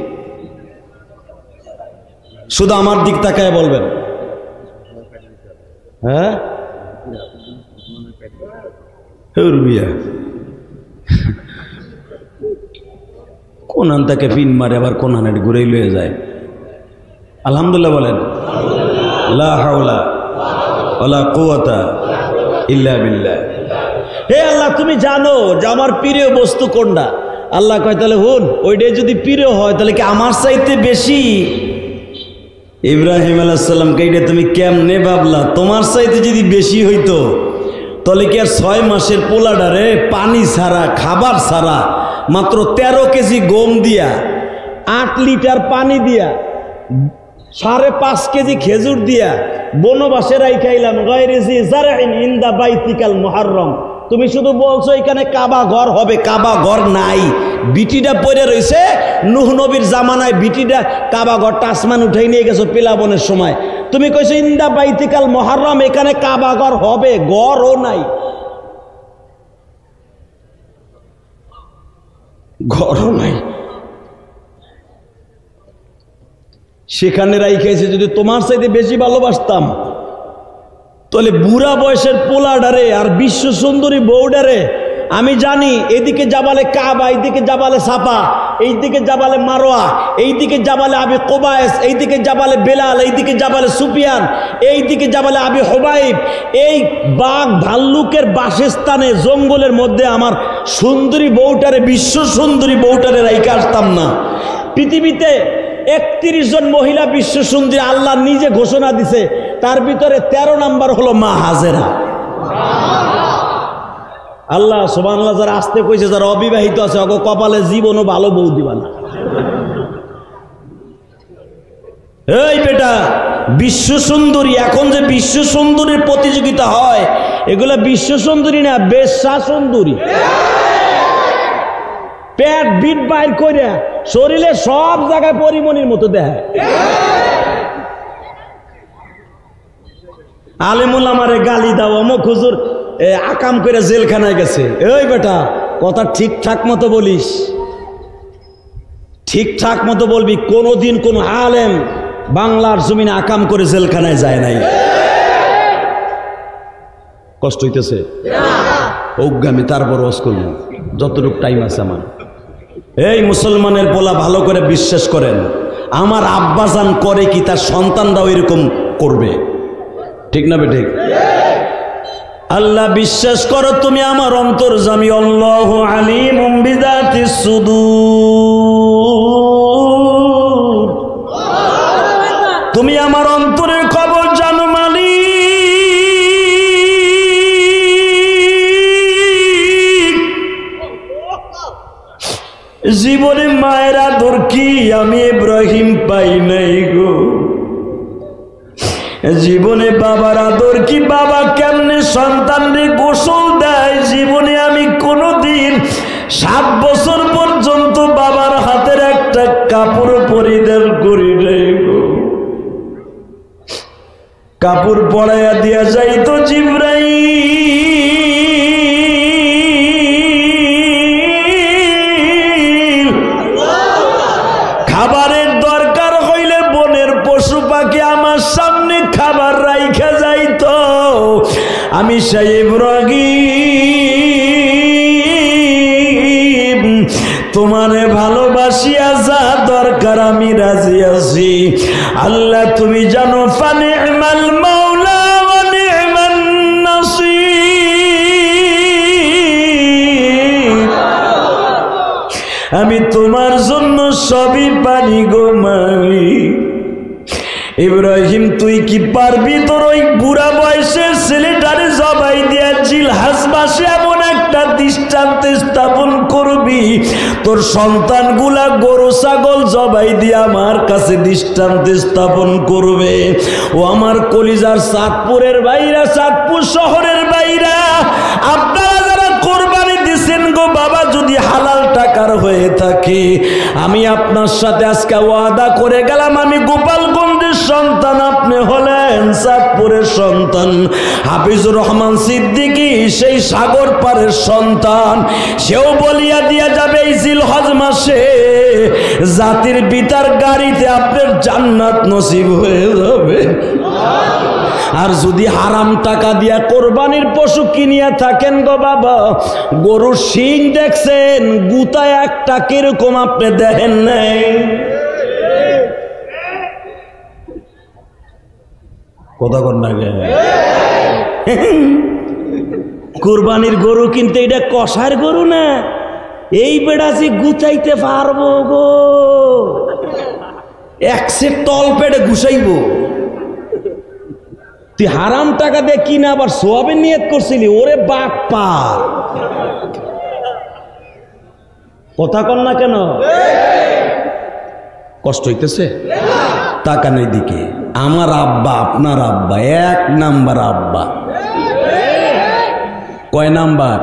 শুধু আমার দিক তাকায় বলবেন, হ্যাঁ কোন আনতাকে পিন মারে আবার কোন আনে ঘুরে লয়ে যায়। আলহামদুলিল্লাহ বলেন, লা হাওলা ওয়ালা কুওয়াতা ইল্লা বিল্লাহ। হে আল্লাহ, তুমি জানো যে আমার প্রিয় বস্তু কোনটা, আল্লাহ কয় তাহলে হুন ওইটাই যদি প্রিয় হয় তাহলে কি আমার চাইতে বেশি? ইব্রাহিম আলাইহিস সালামকে এটা তুমি কেমনে ভাবলা? তোমার চাইতে যদি বেশি হইতো তাহলে কি আর 6 মাসের পোলাডারে পানি ছাড়া খাবার ছাড়া মাত্র 13 কেজি গম দিয়া 8 লিটার পানি দিয়া 5.5 কেজি খেজুর দিয়া বনবাসে রাইখাইলাম গায়রিজি জারইন ইনদা বাইতিকাল মুহাররম। তুমি শুধু বলছো এখানে কাবা ঘর হবে, কাবা ঘর নাই। বিটিটা পড়ে রয়েছে নূহ নবীর জামানায়, বিটিটা কাবা ঘরটা আসমান উঠাই নিয়ে গেছো পিলাবনের সময়। তুমি কইছো ইনদা বাইতিকাল মুহাররম, এখানে কাবা ঘর হবে, ঘরও নাই, ঘরও নাই। সেখানে রাইখাইছে যদি তোমার চাইতে বেশি ভালোবাসতাম তাহলে বুড়া বয়সের পোলাডারে আর বিশ্ব সুন্দরী বউডারে আমি জানি এদিকে জাবালে কাবা, এইদিকে জাবালে সাফা, এইদিকে জাবালে মারোয়া, এইদিকে জাবালে আবি কোবায়েস, এইদিকে জাবালে বেলাল, এইদিকে জাবালে সুফিয়ান, এইদিকে জাবালে আবি হুবাইব। এই বাঘ ভাল্লুকের বাসস্থানে জঙ্গলের মধ্যে আমার সুন্দরী বউটারে, বিশ্ব সুন্দরী বউটারে রাইখা আসতাম না? পৃথিবীতে 31 জন মহিলা বিশ্ব সুন্দরী আল্লাহ নিজে ঘোষণা দিছে, তার ভিতরে 13 নাম্বার হলো মা হাজেরা। আল্লাহ সুবহানাল্লাহ যারা আসতে কইছে, যারা অবিবাহিত আছে অগো কপালে জীবনও ভালো বউ দিবা না। এই বেটা বিশ্ব সুন্দরী, এখন যে বিশ্ব সুন্দরীর প্রতিযোগিতা হয় এগুলা বিশ্ব সুন্দরী না, বেশ্যা সুন্দরী। পেট বিট বাইর করে শরীরে সব জায়গায় পরিমণির মতো দেখায়। আলেমুল আমারে গালি দাও, অমুক হুজুর আকাম করে জেলখানায় গেছে। এই বেটা কথা ঠিকঠাক মতো বলিস, ঠিকঠাক মতো বলবি। কোনোদিন কোন আলেম বাংলার জমিনে আকাম করে জেলখানায় যায় নাই। কষ্ট হইতেছে অজ্ঞামী, তারপর ওয়াজ করব যতটুকু টাইম আছে আমার। এই মুসলমানের পোলা ভালো করে বিশ্বাস করেন, আমার আব্বাজান করে কি তার সন্তানরাও এরকম করবে, ঠিক না বে ঠিক? আল্লাহ বিশ্বাস করো তুমি আমার অন্তর্যামী, আল্লাহু আলিমুম বিযাতিস সুদূর। তুমি আমার অন্তরের খবর জানো মালিক। জীবনে মায়ের আদর কি আমি ইব্রাহিম পাই নাই গো। জীবনে বাবার আদর কি, বাবা কেমনে সন্তানরে গোসল দেয়, জীবনে আমি কোনোদিন 7 বছর পর্যন্ত বাবার হাতের একটা কাপড় পরিধান করি নাই গো। কাপড় পরাইয়া দিয়া যাইতো জিবরাইল। খাবারের দরকার হইলে বনের পশু পাখি আমার সামনে খাবার রাইখা যাইতো। আমি সেই ইব্রাহিম তোমারে ভালোবাসিয়া যা দরকার আমি রাজি আছি। আল্লাহ তুমি জানো ফানি'মাল মাওলা ওয়া নি'মান নাসীর। আমি তোমার জন্য সবই পারি গো মালিক। ইব্রাহিম তুই কি পারবি তোর ওই বুড়া বয়সের ছেলেটারে জবাই দিয়া জিলহাজ মাসে এমন একটা দৃষ্টান্ত স্থাপন করবি তোর সন্তানগুলা গরু ছাগল জবাই দিয়ে আমার কাছে দৃষ্টান্ত স্থাপন করবে? ও আমার কলিজার চাঁদপুরের বাইরা, চাঁদপুর শহরের বাইরা, আপনারা যারা কোরবানি দিছেন গো বাবা, যদি হালাল টাকার হয়ে থাকে আমি আপনার সাথে আজকে ওয়াদা করে গেলাম, আমি গোপালগঞ্জের সন্তান, আপনি হলেন চাঁদপুরের সন্তান। হাফিজুর রহমান সিদ্দিকী সেই সাগর পারের সন্তান, সেও বলিয়া দিয়া যাবে এই জিলহজ মাসে জাতির পিতার গাড়িতে আপনার জান্নাত নসিব হয়ে যাবে। আর যদি হারাম টাকা দিয়া কোরবানির পশু কিনিয়া থাকেন গো বাবা, গরুর শিং দেখছেন গুতা একটা কিরকম আপনি দেখেন নাই? কথা কর না গে। কোরবানির গরু কিনতে এটা কষার গরু না, এই বেড়া যে গুছাইতে পারবো গো, এক সেট তল পেটে ঘুষাইব। তুই হারাম টাকা দিয়ে কিনা আবার সোয়াবের নিয়ত করছিলি, ওরে বাপ্পা কথা কন না কেন? কষ্ট হইতেছে? টাকা নেই দিকে আমার আব্বা আপনার আব্বা এক নাম্বার আব্বা। কয় নাম্বার?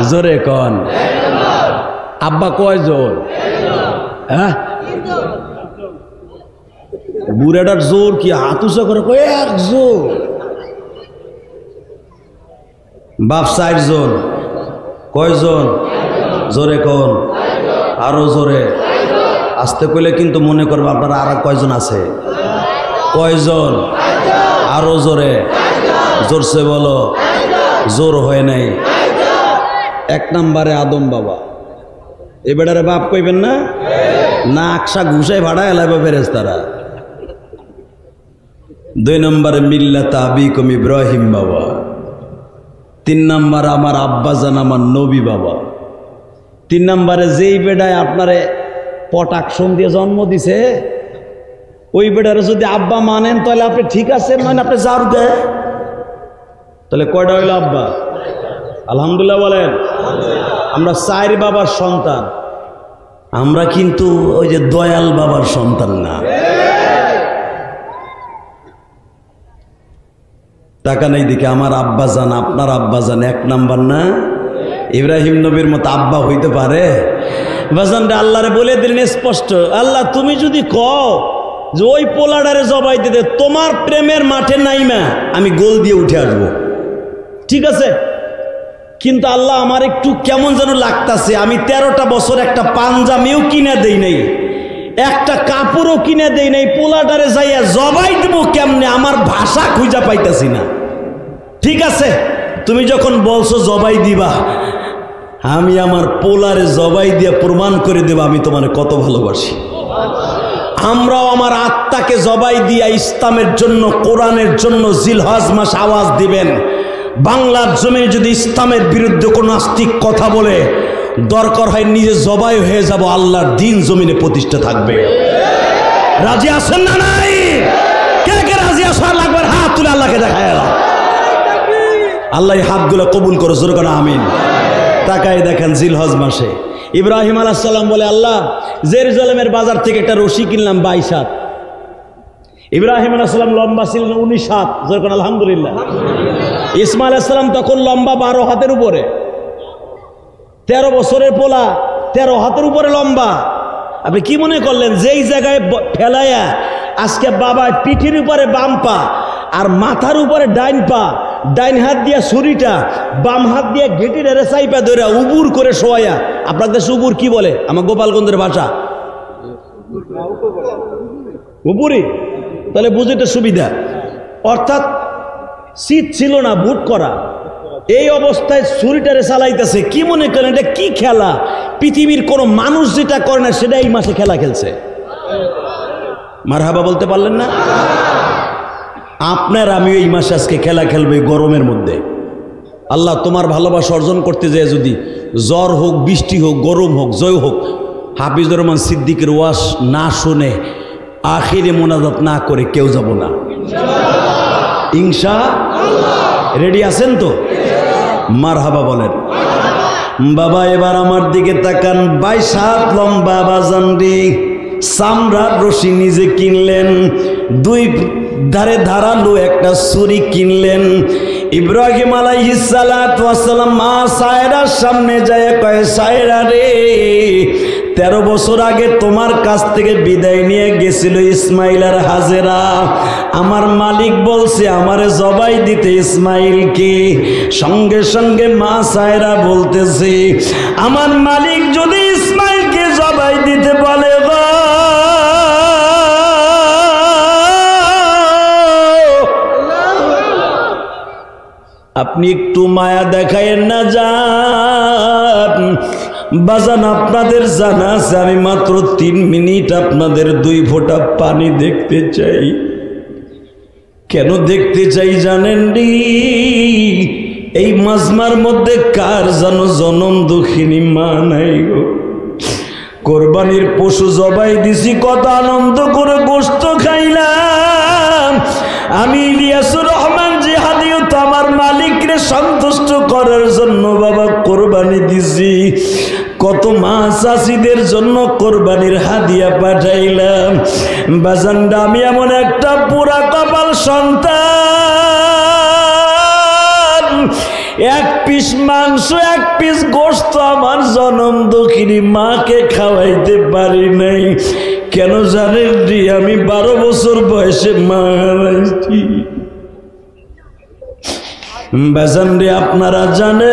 জোরে কন। আব্বা কয় জোর? হ্যাঁ, বুড়াটার জোর কি হাত উঁচা করে কয় এক জোর। বাপ 4 জন। কয়জন? জোরে কন, আরো জোরে। আসতে কইলে কিন্তু মনে করবো আপনারা আর কয়জন আছে? কয়জন? আরো জোরে, জোরসে বলো। জোর হয় নাই। 1 নম্বরে আদম বাবা। এ বেটারে বাপ কইবেন না? না আকশা ঘুষাই ভাড়া এলাইবা ফেরেশতারা। 2 নম্বরে মিল্লাত আবিকুম ইব্রাহিম বাবা। 3 নম্বর আমার আব্বা জান আমার নবী বাবা। 3 নম্বরে যেই বেটায় আপনারে পটাকশন দিয়ে জন্ম দিছে ওই বেটারে যদি আব্বা মানেন তাহলে আপনি ঠিক আছে, মানে আপনি যার দেয় তাহলে কয়টা হইল আব্বা? আলহামদুলিল্লাহ বলেন। আমরা 4 বাবার সন্তান, আমরা কিন্তু ওই যে দয়াল বাবার সন্তান না। টাকা নেই দিকে আমার আব্বা জান আপনার আব্বা জান 1 নাম্বার না? ইব্রাহিম নবীর মতো আব্বা হইতে পারে? বাজানরে আল্লাহরে বলে দিলেন স্পষ্ট, আল্লাহ তুমি যদি কও যে ওই পোলাডারে জবাই দিতে তোমার প্রেমের মাঠে নাইমা আমি গোল দিয়ে উঠে আসবো, ঠিক আছে। কিন্তু আল্লাহ আমার একটু কেমন যেন লাগতাছে, আমি 13টা বছর একটা পাঞ্জামিও কিনে দেই নাই, একটা কাপড়ও কিনে দেই নাই, পোলাডারে যাইয়া জবাই দেব কেমনে আমার ভাষা খুঁজা পাইতাছি না। ঠিক আছে, তুমি যখন বলছো জবাই দিবা, আমি আমার পোলারে জবাই দিয়ে প্রমাণ করে দেব আমি তোমার কত ভালোবাসি। আমরাও আমার আত্মাকে জবাই দিয়া ইসলামের জন্য, কোরআনের জন্য জিলহজ মাস আওয়াজ দিবেন। বাংলার জমিনে যদি ইসলামের বিরুদ্ধে কোনো নাস্তিক কথা বলে দরকার হয় নিজে জবাই হয়ে যাব, আল্লাহর দ্বীন জমিনে প্রতিষ্ঠা থাকবে। রাজি আছেন না নাই? কে কে রাজি আসার লাগবে? হাত তুলে আল্লাহকে দেখায় দাও। আল্লাহ হাতগুলো কবুল করো, জোরে করে আমিন। তাকায় দেখেন জিলহজ মাসে ইব্রাহিম আলাইহিস সালাম বলে, আল্লাহ জেরুজালেমের বাজার থেকে একটা রশি কিনলাম 22 হাত। ইব্রাহিম আলাইহিস সালাম লম্বা ছিলেন 19 হাত, জোরে করে আলহামদুলিল্লাহ। ইসমাইল আলাইহিস সালাম তখন লম্বা 12 হাতের উপরে, 13 বছরের পোলা 13 হাতের উপরে লম্বা। আপনি কি মনে করলেন যেই জায়গায় ফেলাইয়া আজকে বাবা পিঠির উপরে বাম পা আর মাথার উপরে ডাইন পা, ডাইন হাত দিয়া ছুরিটা, বাম হাত দিয়া ঘেটিটা রেসাইপা ধরে উবুর করে শোয়া। আপনার দেশে উবুর কি বলে? আমার গোপালগঞ্জের ভাষা উবুরি, তাহলে বুঝতে সুবিধা। অর্থাৎ শীত ছিল না, বুট করা, এই অবস্থায় ছুরিটারে চালাইতেছে। কি মনে করেন এটা কি খেলা? পৃথিবীর কোনো মানুষ যেটা করে না সেটা এই মাসে খেলা খেলছে। মারহাবা বলতে পারলেন না? আপনার আমি এই মাসে আজকে খেলা খেলবে গরমের মধ্যে। আল্লাহ তোমার ভালোবাসা অর্জন করতে যায় যদি জ্বর হোক, বৃষ্টি হোক, গরম হোক, জয় হোক, হাফিজুর রহমান সিদ্দিকের ওয়াজ না শুনে আখিরে মোনাজাত না করে কেউ যাব না ইনশাআল্লাহ। রেডি আছেন তো? মারহাবা বলেন। বাবা এবার আমার দিকে তাকান। 22 হাত লম্বা বাজান রে, চামড়ার রশি নিজে কিনলেন, 2 ধারে ধারালো একটা ছুরি কিনলেন। ইব্রাহিম আলাইহিস সালাতু ওয়াস সালাম মা সায়রার সামনে যায় কয়, সায়রা রে 13 বছর আগে তোমার কাছ থেকে বিদায় নিয়ে গেছিল ইসমাইল আর হাজেরা। আমার মালিক বলছে আমারে জবাই দিতে ইসমাইলকে। সঙ্গে সঙ্গে মা সায়রা বলতেছে, আমার মালিক যদি ইসমাইলকে জবাই দিতে বলে গো, আপনি একটু মায়া দেখায়েন না যান। বাজান আপনাদের জানা আছে আমি মাত্র 3 মিনিট আপনাদের 2 ফোঁটা পানি দেখতে চাই। কেন দেখতে চাই জানেন রে? এই মাজমার মধ্যে কার যেন জনম দুঃখিনী মা নাই গো। কোরবানির পশু জবাই দিছি, কত আনন্দ করে গোশত খাইলাম। আমি ইলিয়াসুর রহমান জিহাদিও তো আমার মালিককে সন্তুষ্ট করার জন্য বাবা কোরবানি দিছি। কত মা চাষিদের জন্য কোরবানির হাদিয়া পাঠাইলাম। বাজানটা আমি এমন একটা পুরা কপাল সন্তান, এক পিস মাংস, এক পিস গোশত আমার জনম দুঃখিনী মাকে খাওয়াইতে পারি নাই। কেন জানেন রে? আমি 12 বছর বয়সে মা হারাইছি। বাজান রে, আপনারা জানেন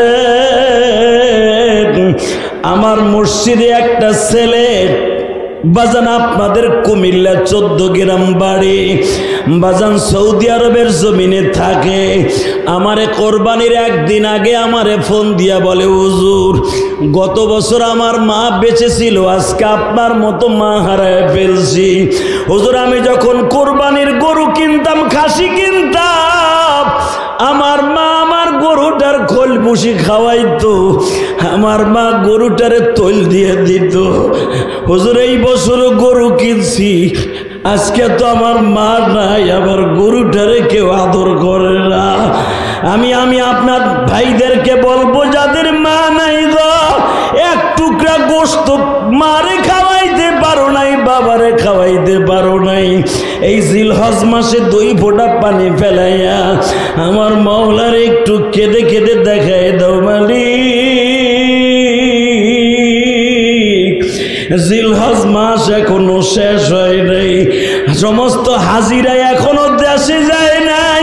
আমার মসজিদে একটা ছেলে বাজান আপনাদের কুমিল্লা 14 গ্রাম বাড়ি, বাজান সৌদি আরবের জমিনে থাকে। আমারে কোরবানির একদিন আগে আমারে ফোন দিয়া বলে, হুজুর গত বছর আমার মা বেঁচে ছিল, আজকে আপনার মতো মা হারায় ফেলছি। হুজুর আমি যখন কোরবানির গরু কিনতাম, খাসি কিনতাম, আমার মা আমার গরুটার খোল ভুসি খাওয়াইতো, আমার মা গরুটারে তৈল দিয়ে দিত। হুজুর এই বছরও গরু কিনছি, আজকে তো আমার মা নাই, আমার গরুটারে কেউ আদর করে না। আমি আপনার ভাইদেরকে বলবো, যাদের মা নাই গো, এক টুকরা গোশত মারে খাওয়াইতে পারো নাই, বাবারে খাওয়াইতে পারো নাই, এই জিলহজ মাসে 2 ফোঁটা পানি ফেলাইয়া আমার মাওলার একটু কেঁদে কেঁদে দেখায় দাও মালিক। জিলহজ মাস এখনো শেষ হয় নাই, সমস্ত হাজিরা এখনো দেশে যায় নাই।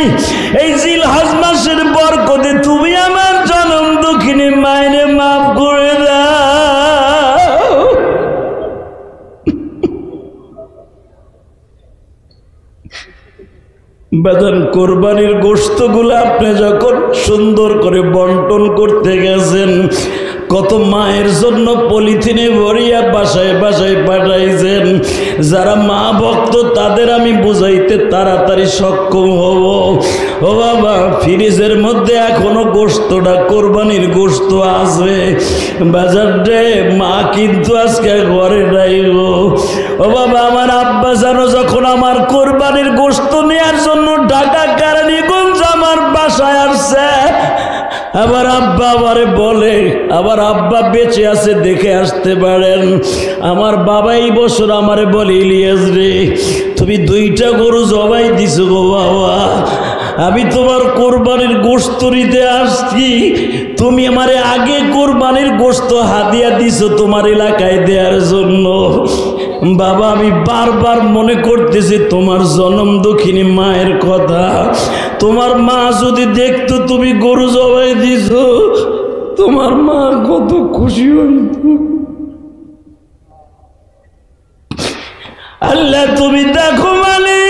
এই জিলহজ মাসের বরকতে তুমি আমার জনম দুঃখিনী মায়ের মাফ করে দাও। বাজান কোরবানির গোশতগুলো আপনি যখন সুন্দর করে বন্টন করতে গেছেন, কত মায়ের জন্য পলিথিনে ভরিয়া বাসায় বাসায় পাঠাইছেন। যারা মা ভক্ত তাদের আমি বুঝাইতে তাড়াতাড়ি সক্ষম হব। ও বাবা, ফ্রিজের মধ্যে এখনো গোশতটা কোরবানির গোশত আছে বাজারে, মা কিন্তু আজকে ঘরে নাই গো। ও বাবা, আমার আব্বা জানো যখন আমার কোরবানির গোশত নেওয়ার জন্য ঢাকা কেরানীগঞ্জ আমার বাসায় আসছে, আবার আব্বা আমারে বলে, আবার আব্বা বেঁচে আছে দেখে আসতে পারেন। আমার বাবা এই বছর আমারে বলে, ইলিয়াস রে তুমি 2টা গরু জবাই দিছো গো বাবা, আমি তোমার কোরবানির গোশত নিতে আসছি, তুমি আমারে আগে কোরবানির গোশত হাদিয়া দিছো তোমার এলাকায় দেওয়ার জন্য। বাবা আমি বারবার মনে করতেছি তোমার জনম দুঃখিনী মায়ের কথা। তোমার মা যদি দেখতো তুমি গরু জবাই দিছো, তোমার মা কত খুশি হইত। আল্লাহ তুমি দেখো মালিক,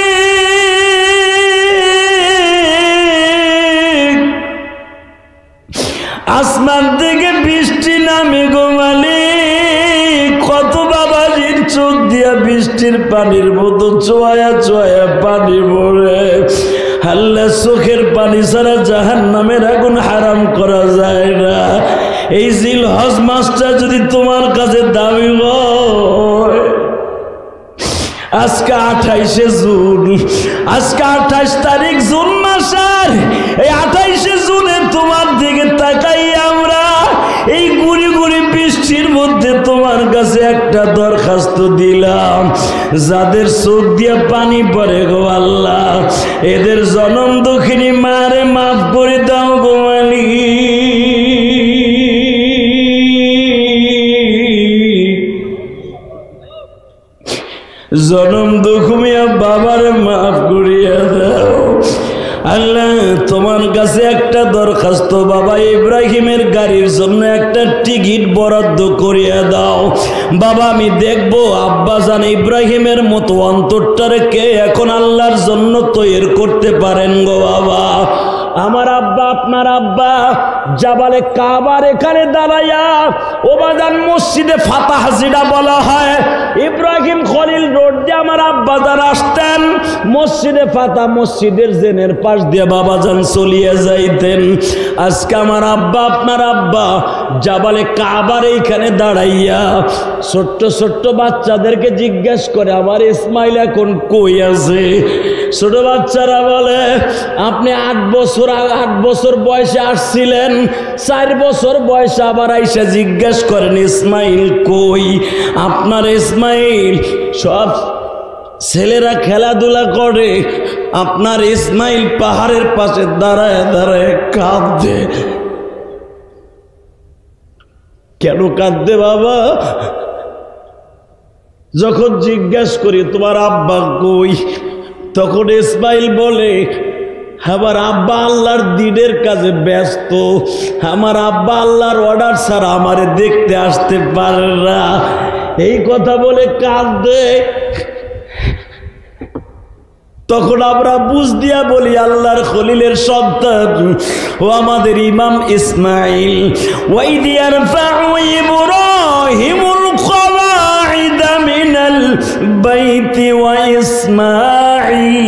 আসমান থেকে বৃষ্টি নামে গো মালিক, কত বাবাজির চোখ দিয়া বৃষ্টির পানির মতো চোয়া চোয়া পানি পড়ে। আল্লাহ চোখের পানি ছাড়া জাহান্নামের আগুন হারাম করা যায় না। এই জিলহজ মাসটা যদি তোমার কাছে দামি হয়, আজকে 28শে জুন, আজকে 28 তারিখ জুন মাসের, এই 28শে জুনে তোমার দিকে তাকাই আমরা এই গুড়ি গুড়ি বৃষ্টির মধ্যে তোমার কাছে একটা দরখাস্ত দিলাম, যাদের চোখ দিয়ে পানি পড়ে গো আল্লাহ, এদের জনম দুঃখিনী মারে মাফ করে দাও গো মালিক। জনম দুঃখিয়া বাবার মাফ করিয়া দাও আল্লাহ। তোমার কাছে একটা দরখাস্ত, বাবা ইব্রাহিমের গাড়ির জন্য একটা টিকিট বরাদ্দ করিয়া দাও বাবা। আমি দেখবো আব্বা জান ইব্রাহিমের মতো অন্তরটারে কে এখন আল্লাহর জন্য তৈরি করতে পারেন গো বাবা। আমার আব্বা আপনার আব্বা জাবালে কাবার এখানে দাঁড়াইয়া ওবাদান মসজিদে ফাতাহ যেটা বলা হয়, ইব্রাহিম খলিল রোড দিয়ে আমার আব্বা যারা আসতেন মসজিদে ফাতাহ মসজিদের জেনের পাশ দিয়ে বাবাজান চলিয়ে যাইতেন। আজকে আমার আব্বা আপনার আব্বা জাবালে কাবার এইখানে দাঁড়াইয়া ছোট্ট ছোট্ট বাচ্চাদেরকে জিজ্ঞেস করে আমার ইসমাইল এখন কই আছে। ছোট বাচ্চারা বলে আপনি 8 বছর বয়সে আসছিলেন, 4 বছর বয়সে আবার আইসা জিজ্ঞেস করেন ইসমাইল কই। আপনার ইসমাইল সব ছেলেরা খেলাধুলা করে, আপনার ইসমাইল পাহাড়ের পাশে দাঁড়ায় দাঁড়ায় কাঁদে। কেন কাঁদে বাবা? যখন জিজ্ঞেস করি তোমার আব্বা কই, তখন ইসমাইল বলে আমার আব্বা আল্লাহর দ্বীনের কাজে ব্যস্ত, আমার আব্বা আল্লাহর অর্ডার ছাড়া আমারে দেখতে আসতে পারে না। এই কথা বলে কাঁদে। তখন আমরা বুঝ দিয়া বলি আল্লাহর খলিলের সন্তান ও আমাদের ইমাম ইসমাইল। ওয়াইদ ইয়ারফাউ ইব্রাহিমুল কওয়াইদা মিনাল বাইতি ওয়া ইসমাইল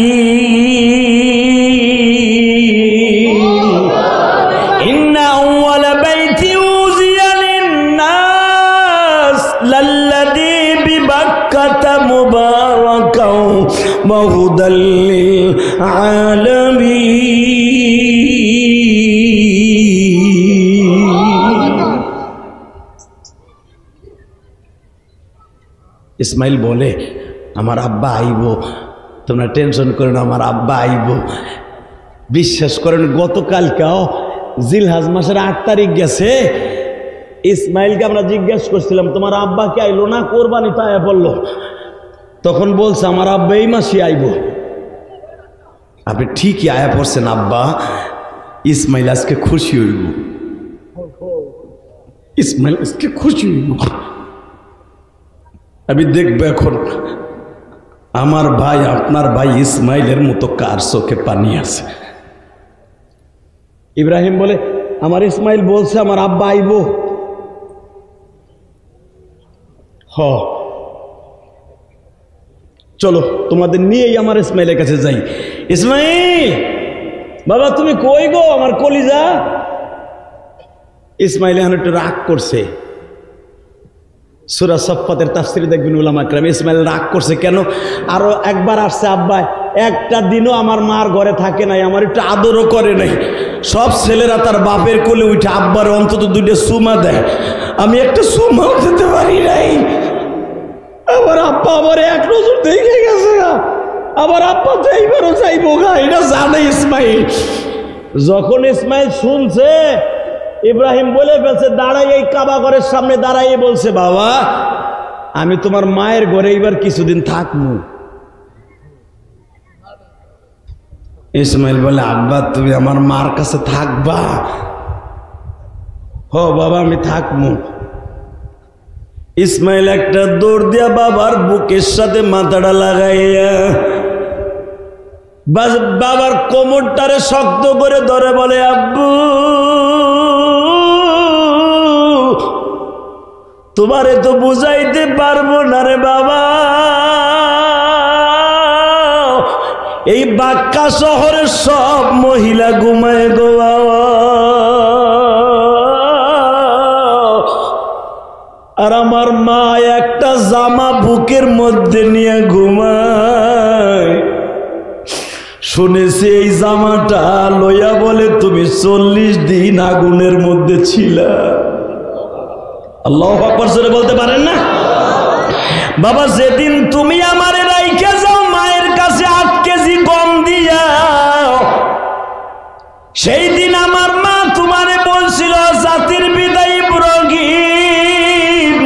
ইন্না আউওয়ালা বাইতি উযিয়া লিন-নাস লাল্লাযী বিবাক্কাতা মুবারাকাও ওয়া হুদাল লিল-আলামিন। ইসমাইল বলে আমার আব্বা আইব, তোমরা টেনশন করো না, আমার আব্বা আইব। বিশ্বাস করেন গতকালকেও জিলহাজ মাসের 8 তারিখ গেছে, ইসমাইলকে আমরা জিজ্ঞেস করছিলাম তোমার আব্বা কি আইলো না, কোরবানি তো আয়া পড়লো। তখন বলছে আমার আব্বা এই মাসে আইব। আপনি ঠিকই আয়া পড়ছেন আব্বা, ইসমাইল আজকে খুশি হইব, ইসমাইল আজকে খুশি হইব। আমি দেখবো এখন আমার ভাই আপনার ভাই ইসমাইলের মতো কার চোখে পানি আছে। ইব্রাহিম বলে আমার ইসমাইল বলছে আমার আব্বা আইব। চলো তোমাদের নিয়েই আমার ইসমাইলের কাছে যাই। ইসমাইল বাবা তুমি কই গো আমার কলিজা। ইসমাইল এখন একটু রাগ করছে। সূরা সাফফাতের তাফসীরে দেখবেন উলামা কেরাম ইসমাইল রাগ করছে কেন। আরো একবার আসছে আব্বা একটা দিনও আমার মার ঘরে থাকে নাই, আমার একটু আদরও করে নাই। সব ছেলেরা তার বাপের কোলে উঠে আব্বার অন্তত 2টা সুমা দেয়, আমি একটা সুমাও দিতে পারি নাই। আমার আব্বা আমার 1 নজর দেখে গেছে না, আমার আব্বা যাইবারও চাইবো গা, এটা জানে ইসমাইল। যখন ইসমাইল শুনছে ইব্রাহিম বলে ফেলছে দাঁড়াই, এই কাবা ঘরের সামনে দাঁড়াইয়ে বলছে বাবা আমি তোমার মায়ের ঘরে এইবার কিছুদিন থাকবো। ইসমাইল বলে আব্বা তুমি আমার মার কাছে থাকবা? হ বাবা আমি থাকবো। ইসমাইল একটা দৌড় দিয়া বাবার বুকের সাথে মাথাটা লাগাইয়া বাবার কোমরটারে শক্ত করে ধরে বলে আব্বু তোমারে তো বুঝাইতে পারবো না রে বাবা, এই বাক্কা শহরের সব মহিলা ঘুমায় গো বাবা, আর আমার মা একটা জামা বুকের মধ্যে নিয়ে ঘুমায়। শুনেছি এই জামাটা লইয়া বলে তুমি 40 দিন আগুনের মধ্যে ছিলা। আল্লাহু আকবার জোরে বলতে পারেন না? বাবা যেদিন তুমি আমারে রাইখা যাও মায়ের কাছে 8 কেজি গম দিয়া, সেই দিন আমার মা তোমারে বলছিল জাতির বিদায় ইব্রাহিম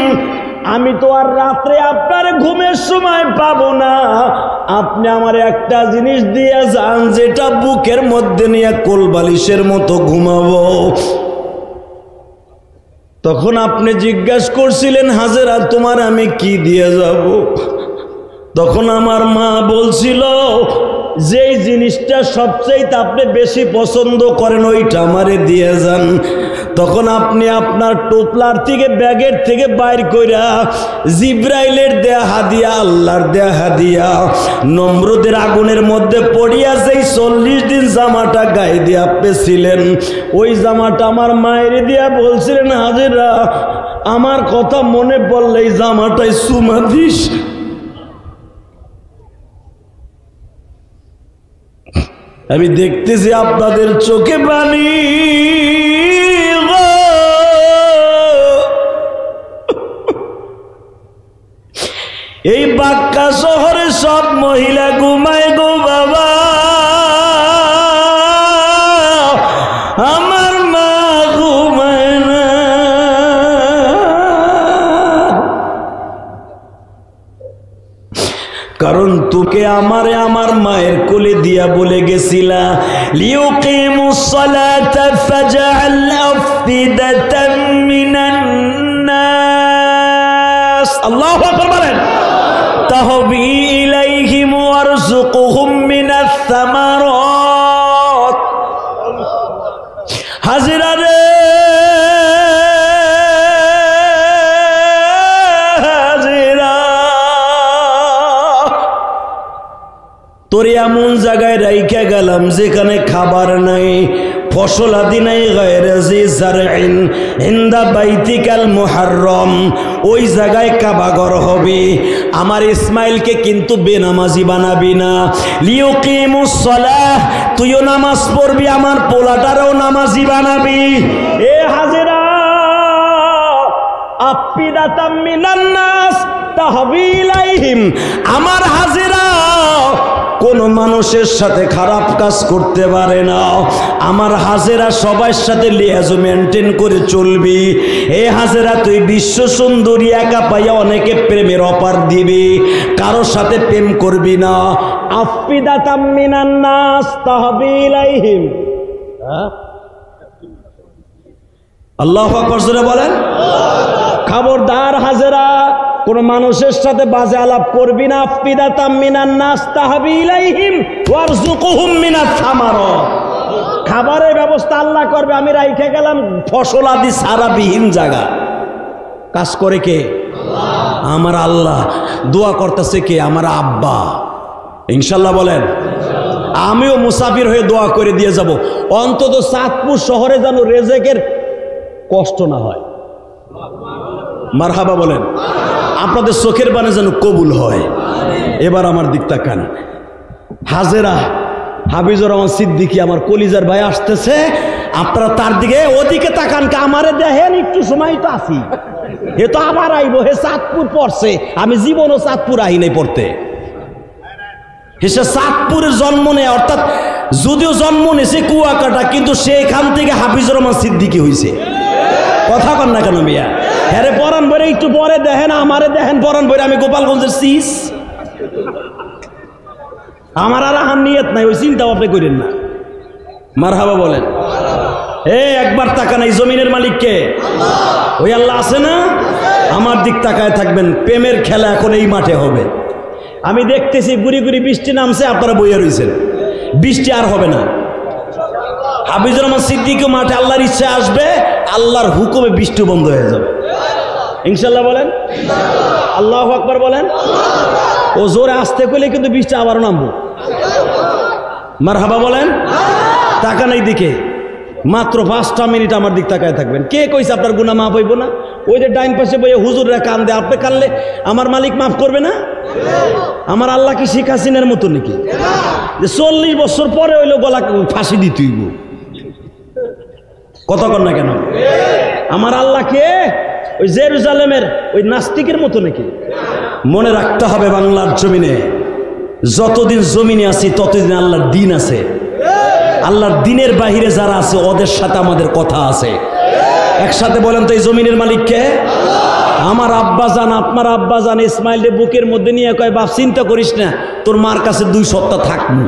আমি তো আর রাত্রে আপনার ঘুমের সময় পাবো না, আপনি আমার একটা জিনিস দিয়ে যান যেটা বুকের মধ্যে নিয়ে কোলবালিশের মতো ঘুমাবো। তখন আপনি জিজ্ঞাসা করছিলেন হাজেরা তোমার আমি কি দিয়ে যাব। তখন আমার মা বলছিল যেই জিনিসটা সবচেয়ে আপনি বেশি পছন্দ করেন ওইটা আমারে দিয়ে যান। তখন আপনি আপনার টোপলার থেকে ব্যাগের থেকে বাইর কইরা জিব্রাইলের দেয়া হাদিয়া, আল্লাহর দেয়া হাদিয়া, নমরুদের আগুনের মধ্যে পড়িয়া যেই 40 দিন জামাটা গায়ে দিয়ে আপনি ছিলেন, ওই জামাটা আমার মায়ের দিয়া বলছিলেন, হাজেরা আমার কথা মনে পড়লে এই জামাটাই চুমা দিস। আমি দেখতেছি আপনাদের চোখে পানি। এই বাক্কা শহরে সব মহিলা ঘুমায় গো বাবা, আমার মা ঘুমায় না। কারণ তোকে আমারে আমার মায়ের কোলে দিয়া বলে গেছিলা, লিউকিমুস সালাতা ফাজআল আফিদাতাম মিনান নাস, আল্লাহু আকবার বলেন, তাহবি ইলাইহিম ওয়ারযুকহুম মিনাস সামারাত। হাজিরা রে হাজিরা, তোরে এমন জায়গায় রাইখা গেলাম যেখানে খাবার নাই, ফসল আদি নাই, গায়রে জি জারইন ইনদা বাইতিকাল মুহাররম, ওই জায়গায় কাবাঘর হবে। আমার ইসমাইলকে কিন্তু বেনামাজি বানাবি না। লিউকিমুস সালাহ, তুইও নামাজ পড়বি, আমার পোলাটারও নামাজি বানাবি। এ হাজেরা, আফিদাতাম মিনান নাস তাহবি ইলাইহিম, আমার হাজেরা কোন মানুষের সাথে খারাপ কাজ করতে পারে না। আমার হাজেরা সবার সাথে লিয়াজ মেনটেন করে চলবি। এ হাজেরা, তুই বিশ্ব সুন্দরী একা পাইয়া অনেকে প্রেমের অফার দিবি, কারো সাথে প্রেম করবি না। আফিদাতাম মিনান নাস তাহবি ইলাইহিম। আল্লাহু আকবার জোরে বলেন। খবরদার হাজেরা, কোন মানুষের সাথে বাজে আলাপ করবি না। আফিদাতাম মিনান নাস তাহবি ইলাইহিম ওয়ারযুকহুম মিনাস সামারাত, খাবারের ব্যবস্থা আল্লাহ করবে। আমি রাইখে গেলাম ফসল আদি সারাবিহীন জায়গা, কাজ করে কে? আমার আল্লাহ। দোয়া করতেছে কে? আমার আব্বা। ইনশাল্লাহ বলেন। আমিও মুসাফির হয়ে দোয়া করে দিয়ে যাব, অন্তত চাঁদপুর শহরে যেন রেজেকের কষ্ট না হয়। মারহাবা বলেন। আপনাদের চোখের বানে যেন কবুল হয়। এবার আমার দিক তাকান। হাজেরা, হাফিজুর রহমান সিদ্দিকী আমার কলিজার ভাই আসতেছে, আপনারা তার দিকে ওদিকে তাকান। আমারে দেখেন, একটু সময় তো আসি, হে তো আবার আইব, হে চাঁদপুর পড়ছে, আমি জীবনও চাঁদপুর আহি নাই পড়তে। সে চাঁদপুরের জন্ম নেয়, অর্থাৎ যদিও জন্ম নেছে কুয়াকাটা, কিন্তু সেখান থেকে হাফিজুর রহমান সিদ্দিকী হয়েছে। কথা কন না কেন মিয়া? হ্যাঁ পরান বইরে একটু পরে দেখেন, আমারে দেখেন পরান বইরে আমি গোপালগঞ্জের সিস। আমার আর আহার নিয়ত নাই, ওই চিন্তা আপনি করেন না। মারহাবা বলেন। একবার তাকান, এই জমিনের মালিক কে? ওই আল্লাহ আছে না? আমার দিক তাকায় থাকবেন। প্রেমের খেলা এখন এই মাঠে হবে। আমি দেখতেছি গুড়ি গুড়ি বৃষ্টি নামছে, আপনারা বইয়া রয়েছেন। বৃষ্টি আর হবে না। হাফিজুর রহমান সিদ্দিকী মাঠে আল্লাহর ইচ্ছা আসবে, আল্লাহর হুকুমে বৃষ্টি বন্ধ হয়ে যাবে ইনশাল্লাহ বলেন। আল্লাহু আকবার বলেন। ও জোরে আসতে কইলে কিন্তু বৃষ্টি আবার নামবো। মারহাবা বলেন। তাকান এই দিকে, মাত্র 5টা মিনিট আমার দিক তাকায় থাকবেন। কে কইছে আপনার গুনাহ মাফ হইব না? ওই যে ডাইন পাশে বইয়ে হুজুররা কান্দে, আপনি কানলে আমার মালিক মাফ করবে না? আমার আল্লাহ কি শেখ হাসিনার মতো নাকি যে 40 বছর পরে হইলো গলা ফাঁসি দিতেইব? কথা কন না কেন? আমার আল্লাহ কে ওই জেরুজালেমের ওই নাস্তিকের মতো নাকি? মনে রাখতে হবে, বাংলার জমিনে যতদিন জমিনে আছি ততদিন আল্লাহর দিন আছে। আল্লাহর দিনের বাহিরে যারা আছে ওদের সাথে আমাদের কথা আছে। একসাথে বলেন তো, এই জমিনের মালিক কে? আমার আব্বা জান, আপনার আব্বা জান ইসমাইলের বুকের মধ্যে নিয়ে কয়, বাপ চিন্তা করিস না, তোর মার কাছে 2 সপ্তাহ থাকবো।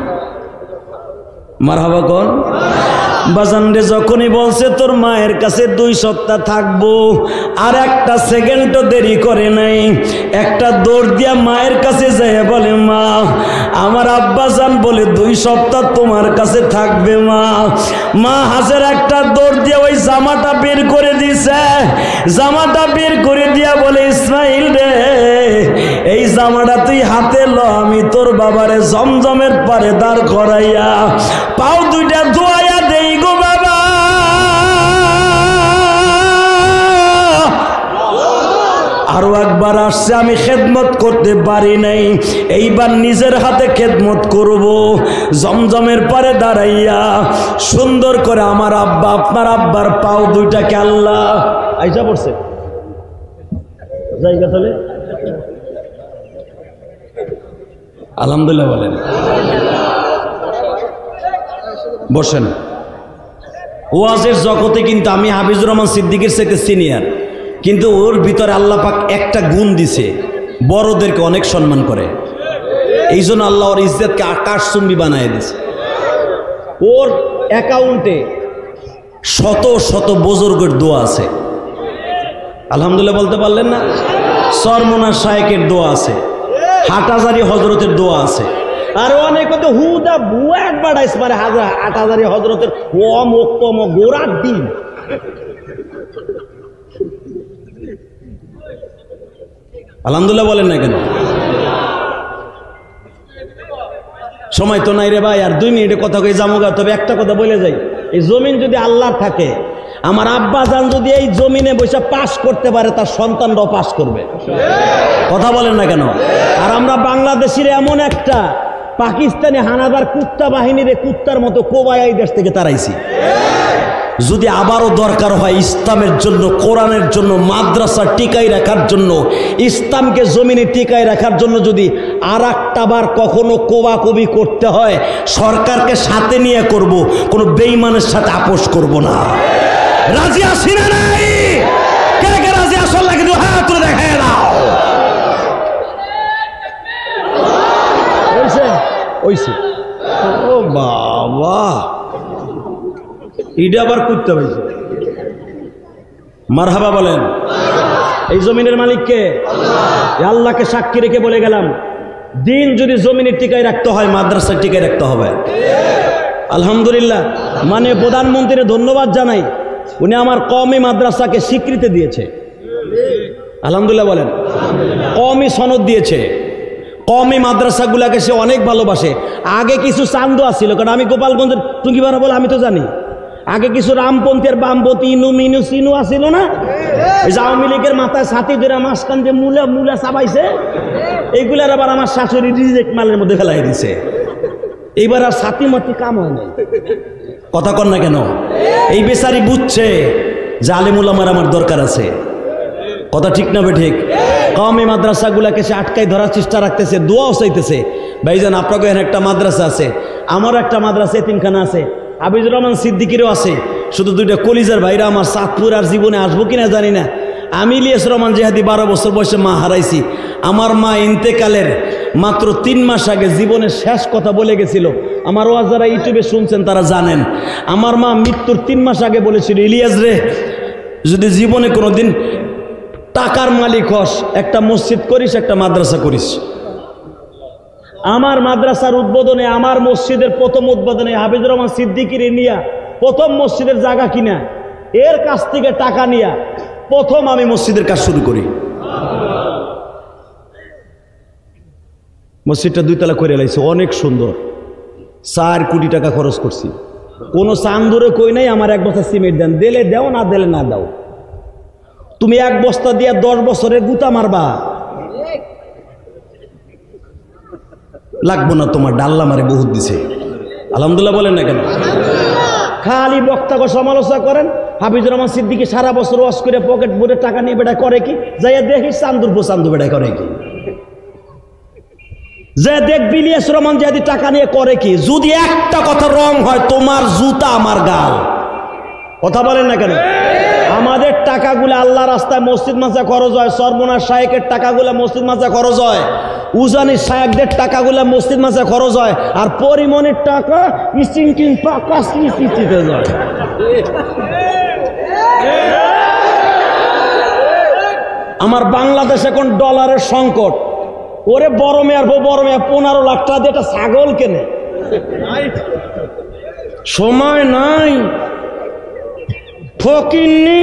মারহাবা কোন? বাজান রে যখনই বলছে তোর মায়ের কাছে 2 সপ্তাহ থাকবো, আর একটা সেকেন্ডও দেরি করে নাই, একটা দৌড় দিয়া মায়ের কাছে যায় বলে মা আমার আব্বাজান বলে 2 সপ্তাহ তোমার কাছে থাকবে মা। মা হাসের একটা দৌড় দিয়ে ওই জামাটা বের করে দিছে, জামাটা বের করে দিয়া বলে ইসমাইল রে এই জামাটা তুই হাতে ল, আমি তোর বাবারে জমজমের পারে দাঁড় করাইয়া পাও 2টা ধোয়াইয়া দেই গো বাবা। আরো একবার আসছে আমি খেদমত করতে পারি নাই, এইবার নিজের হাতে খেদমত করব। জমজমের পারে দাঁড়াইয়া সুন্দর করে আমার আব্বা আপনার আব্বার পাও 2টাকে আল্লাহ আইসা পড়ছে জায়গা তাহলে আলহামদুলিল্লাহ বলেন। বসেন। ওয়াজের জগতে কিন্তু আমি হাফিজুর রহমান সিদ্দিকীর থেকে সিনিয়র, কিন্তু ওর ভিতরে আল্লাহ পাক একটা গুণ দিছে, বড়দেরকে অনেক সম্মান করে, এই জন্য আল্লাহ ওর ইজ্জতকে আকাশচুম্বী বানায় দিছে। ওর অ্যাকাউন্টে শত শত বুজুর্গের দোয়া আছে, আলহামদুলিল্লাহ বলতে পারলেন না? সরমনা শায়েকের দোয়া আছে, হাটহাজারী হজরতের দোয়া আছে, আর অনেক তো হুদা বুয়া বাড়াইছে মানে হাটহাজারী হজরতের ওম গোড়ার দিন। আলহামদুলিল্লাহ বলেন না কেন? সময় তো নাই রে ভাই, আর 2 মিনিটে কথা কই জামুগা। তবে একটা কথা বলে যাই, এই জমিন যদি আল্লাহ থাকে, আমার আব্বা জান যদি এই জমিনে বসে পাস করতে পারে, তার সন্তানরাও পাস করবে। কথা বলেন না কেন? আর আমরা বাংলাদেশের এমন একটা পাকিস্তানি হানাদার কুত্তা বাহিনীরে কুত্তার মতো কোবায় এই দেশ থেকে তাড়াইছি। যদি আবারও দরকার হয় ইসলামের জন্য, কোরআনের জন্য, মাদ্রাসা টিকাই রাখার জন্য, ইসলামকে জমিনে টিকাই রাখার জন্য যদি আর একটা বার কখনো কোবাকুবি করতে হয়, সরকারকে সাথে নিয়ে করব, কোনো বেঈমানের সাথে আপোষ করব না। রাজি আছি না নাই? কে কে রাজি আসল লাগে তো হাত তুলে দেখায় দাও। ওইছে ও বাবা, এটা আবার করতে হয়েছে। মারহাবা বলেন। এই জমিনের মালিককে আল্লাহকে সাক্ষী রেখে বলে গেলাম, দিন যদি জমিনের টিকায় রাখতে হয়, মাদ্রাসার টিকায় রাখতে হবে। আলহামদুলিল্লাহ, মানে প্রধানমন্ত্রীর ধন্যবাদ জানাই, উনি আমার কওমি মাদ্রাসাকে স্বীকৃতি দিয়েছে। আলহামদুলিল্লাহ বলেন। কওমি সনদ দিয়েছে, কওমি মাদ্রাসাগুলাকে সে অনেক ভালোবাসে। আগে কিছু চান্দোয়া ছিল, কারণ আমি গোপালগঞ্জের টুঙ্গিপাড়া বলে আমি তো জানি। আগে কিছু রামপন্থী আর বামপন্থী ইনু মিনু সিনু আসিল না, এই যে আওয়ামী লীগের মাথায় ছাতি ধরে মাঝখান যে মুলা চাবাইছে, এইগুলার আবার আমার শাশুড়ি রিজেক্ট মালের মধ্যে ফেলাই দিছে। এইবার আর ছাতি মাতি কাম হয় নাই। কথা কন না কেন? এই বেচারি বুঝছে যে আলেম উলামার আমার দরকার আছে। কথা ঠিক না বে ঠিক? কওমি মাদ্রাসাগুলাকে সে আটকাই ধরার চেষ্টা রাখতেছে, দোয়াও চাইতেছে। ভাইজান আপনাকে এখানে একটা মাদ্রাসা আছে, আমারও একটা মাদ্রাসা এতিমখানা আছে, হাফিজুর রহমান সিদ্দিকীরও আছে। শুধু 2টা কলিজার ভাইরা আমার চাঁদপুর আর জীবনে আসবো কিনা জানি না। আমি ইলিয়াস রহমান জেহাদি 12 বছর বয়সে মা হারাইছি। আমার মা ইন্তেকালের মাত্র 3 মাস আগে জীবনের শেষ কথা বলে গেছিল। আমার ওয়াজ যারা ইউটিউবে শুনছেন তারা জানেন, আমার মা মৃত্যুর 3 মাস আগে বলেছিল, ইলিয়াস রে যদি জীবনে কোনোদিন টাকার মালিক হস, একটা মসজিদ করিস, একটা মাদ্রাসা করিস। আমার মাদ্রাসার উদ্বোধনে, আমার মসজিদের প্রথম উদ্বোধনে হাফিজুর রহমান সিদ্দিকীর নিয়া প্রথম মসজিদের জায়গা কিনা, এর কাছ থেকে টাকা নিয়া প্রথম আমি মসজিদের কাজ শুরু করি। মসজিদটা 2 তলা করে লাইছে, অনেক সুন্দর। 4 কোটি টাকা খরচ করছি। কোনো চান্দুরে কই নাই আমার 1 বস্তা সিমেন্ট দেন, দিলে দাও, না দিলে না দাও। তুমি 1 বস্তা দিয়ে 10 বছরের গুতা মারবা, লাগবো না তোমার। ডাল্লা মারে বহুত দিছে। আলহামদুলিল্লাহ বলেন না কেন? খালি বক্তাকে সমালোচনা করেন। হাফিজুর রহমান সিদ্দিকী সারা বছর ওয়াজ করে পকেট ভরে টাকা নিয়ে বেটা করে কি? যাইয়া দেখি চান্দুর চান্দু বেটা করে কি? যে দেখবি ইলিয়াস রহমান যদি টাকা নিয়ে করে কি? যদি একটা কথা রং হয়, তোমার জুতা আমার গাল। কথা বলেন না কেন? আমাদের টাকাগুলো আল্লাহ রাস্তায় মসজিদ মাদ্রাসা খরচ হয়, সরমনা শায়েকের টাকাগুলো মসজিদ মাদ্রাসা খরচ হয়। উজানির শায়েকদের টাকাগুলা মসজিদ মাসে খরচ হয়, আর পরিমণের টাকা ইস্টিং পাকা কিস্তিতে যায়। আমার বাংলাদেশ এখন ডলারের সংকট। ওরে বড় মেয়ার 15 লাখ টাকা দিয়ে একটা ছাগল কেনে, সময় নাই, ফকিন্নি।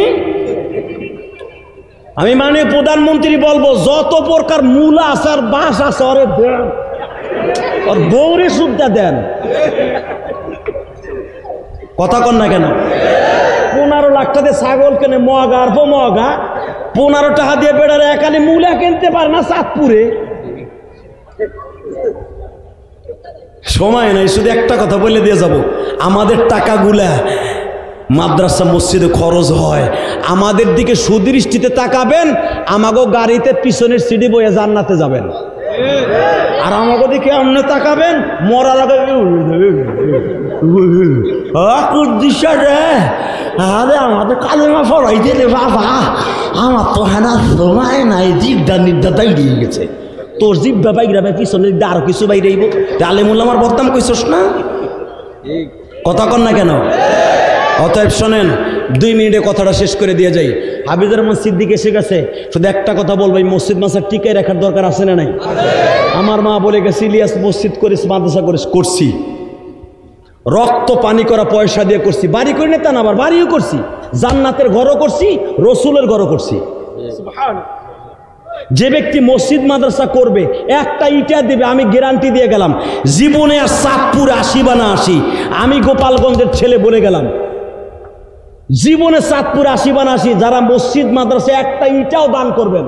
আমি মানে প্রধানমন্ত্রী বলবো, যত প্রকার মূলা আছে আর বাস আছে ওরে দেন, ওর বৌরে সুবিধা দেন। কথা কন না কেন? 15 লাখ টাকা দিয়ে ছাগল কেনে, মগা আর মগা 15 টাকা দিয়ে বেড়ার একালি মূলা কিনতে পারে না চাঁদপুরে। সময় নাই, শুধু একটা কথা বলে দিয়ে যাব, আমাদের টাকাগুলা মাদ্রাসা মসজিদে খরচ হয়। আমাদের দিকে সুদৃষ্টিতে তাকাবেন, আমাগো গাড়িতে পিছনের সিডি বইয়ে জান্নাতে যাবেন। আর আমাগো দিকে আমনে তাকাবেন, মরার আগে আরে আমাদের কালেমা পড়াই দিলে বাবা, আমার তো হ্যাঁ সময় নাই, জিদ্দা নির্দা তাই দিয়ে গেছে। তোর জিব্বা বাইরাবে, পিছনে আরো কিছু বাইরেইব। আলেমুল্লাহ আমার বদনাম কইছস না? কথা কন না কেন? অতএব শোনেন, 2 মিনিটে কথাটা শেষ করে দিয়ে যাই। হাফিজুর রহমান সিদ্দিক এসে গেছে, শুধু একটা কথা বলবো, এই মসজিদ মাসার টিকায় রাখার দরকার আছে না নাই? আমার মা বলে গেছে, ইলিয়াস মসজিদ করিস, মাদ্রাসা করিস, করছি, রক্ত পানি করা পয়সা দিয়ে করছি, বাড়ি করি না তা না, আবার বাড়িও করছি, জান্নাতের ঘরও করছি, রসুলের ঘরও করছি। যে ব্যক্তি মসজিদ মাদ্রাসা করবে, একটা ইটা দিবে, আমি গ্যারান্টি দিয়ে গেলাম, জীবনে আর চাঁদপুরে 80 বা না 80, আমি গোপালগঞ্জের ছেলে বলে গেলাম, জীবনে চাঁদপুরে 80 বা না 80 যারা মসজিদ মাদ্রাসা একটা ইটাও দান করবেন,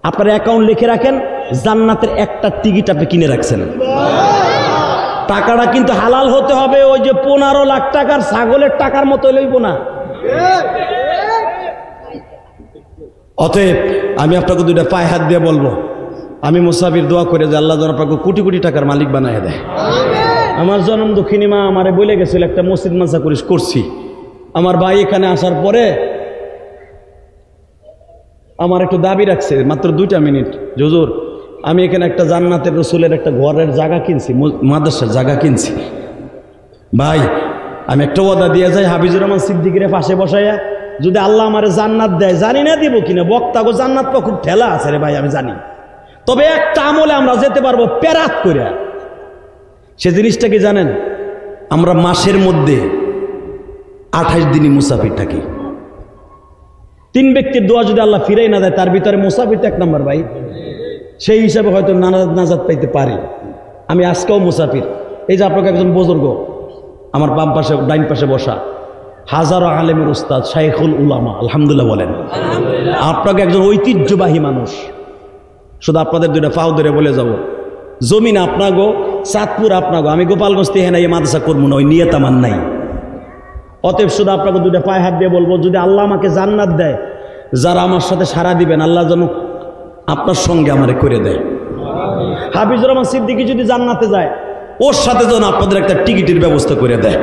আপনার অ্যাকাউন্ট লিখে রাখেন, জান্নাতের একটা টিকিট আপনি কিনে রাখছেন। টাকাটা কিন্তু হালাল হতে হবে, ওই যে 15 লাখ টাকার ছাগলের টাকার মতো লইব না। অতএব আমি আপনাকে 2টা পায়ে হাত দিয়ে বলবো, আমি মুসাফির দোয়া করে যে আল্লাহ যেন আপনাকে কোটি কোটি টাকার মালিক বানায় দেয়। আমার জন্ম দক্ষিণী মা আমারে বলে গেছিল, একটা মসজিদ মাদ্রাসা করিস, করছি। আমার ভাই এখানে আসার পরে আমার একটু দাবি রাখছে, মাত্র 2টা মিনিট, হুজুর আমি এখানে একটা জান্নাতের রসুলের একটা ঘরের জায়গা কিনছি, মাদ্রাসার জায়গা কিনছি। ভাই আমি একটা ওয়াদা দিয়ে যাই, হাফিজুর রহমান সিদ্দিকের পাশে বসাইয়া, যদি আল্লাহ আমারে জান্নাত দেয়, জানি না দিব কিনা, বক্তা গো জান্নাত পা খুব ঠেলা আছে রে ভাই, আমি জানি, তবে একটা আমলে আমরা যেতে পারবো পেরাত করে। সে জিনিসটা কি জানেন? আমরা মাসের মধ্যে 28 দিনই মুসাফির থাকি। 3 ব্যক্তির দোয়া যদি আল্লাহ ফিরাই না দেয়, তার ভিতরে মুসাফির 1 নম্বর ভাই। সেই হিসাবে হয়তো নাজাত পাইতে পারি। আমি আজকেও মুসাফির। এই যে আপনাকে একজন বুজুর্গ আমার বাম পাশে ডাইন পাশে বসা, হাজারো আলেমের উস্তাদ, শাইখুল উলামা, আলহামদুলিল্লাহ বলেন। আপনাকে একজন ঐতিহ্যবাহী মানুষ। শুধু আপনাদের 2টা পাও ধরে বলে যাব, জমিন আপনাগো, চাঁদপুর আপনাগো, আমি গোপালগঞ্জ থেকে এই মাদ্রাসা করবো না, ওই নিয়ত আমার নাই। অতএব শুধু আপনাকে 2টা পায়ে হাত দিয়ে বলবো, যদি আল্লাহ আমাকে জান্নাত দেয়, যারা আমার সাথে সাড়া দিবেন, আল্লাহ যেন আপনার সঙ্গে আমারে করে দেয়। হাফিজুর রহমান সিদ্দিকী যদি জান্নাতে যায়, ওর সাথে যেন আপনাদের একটা টিকিটের ব্যবস্থা করে দেয়।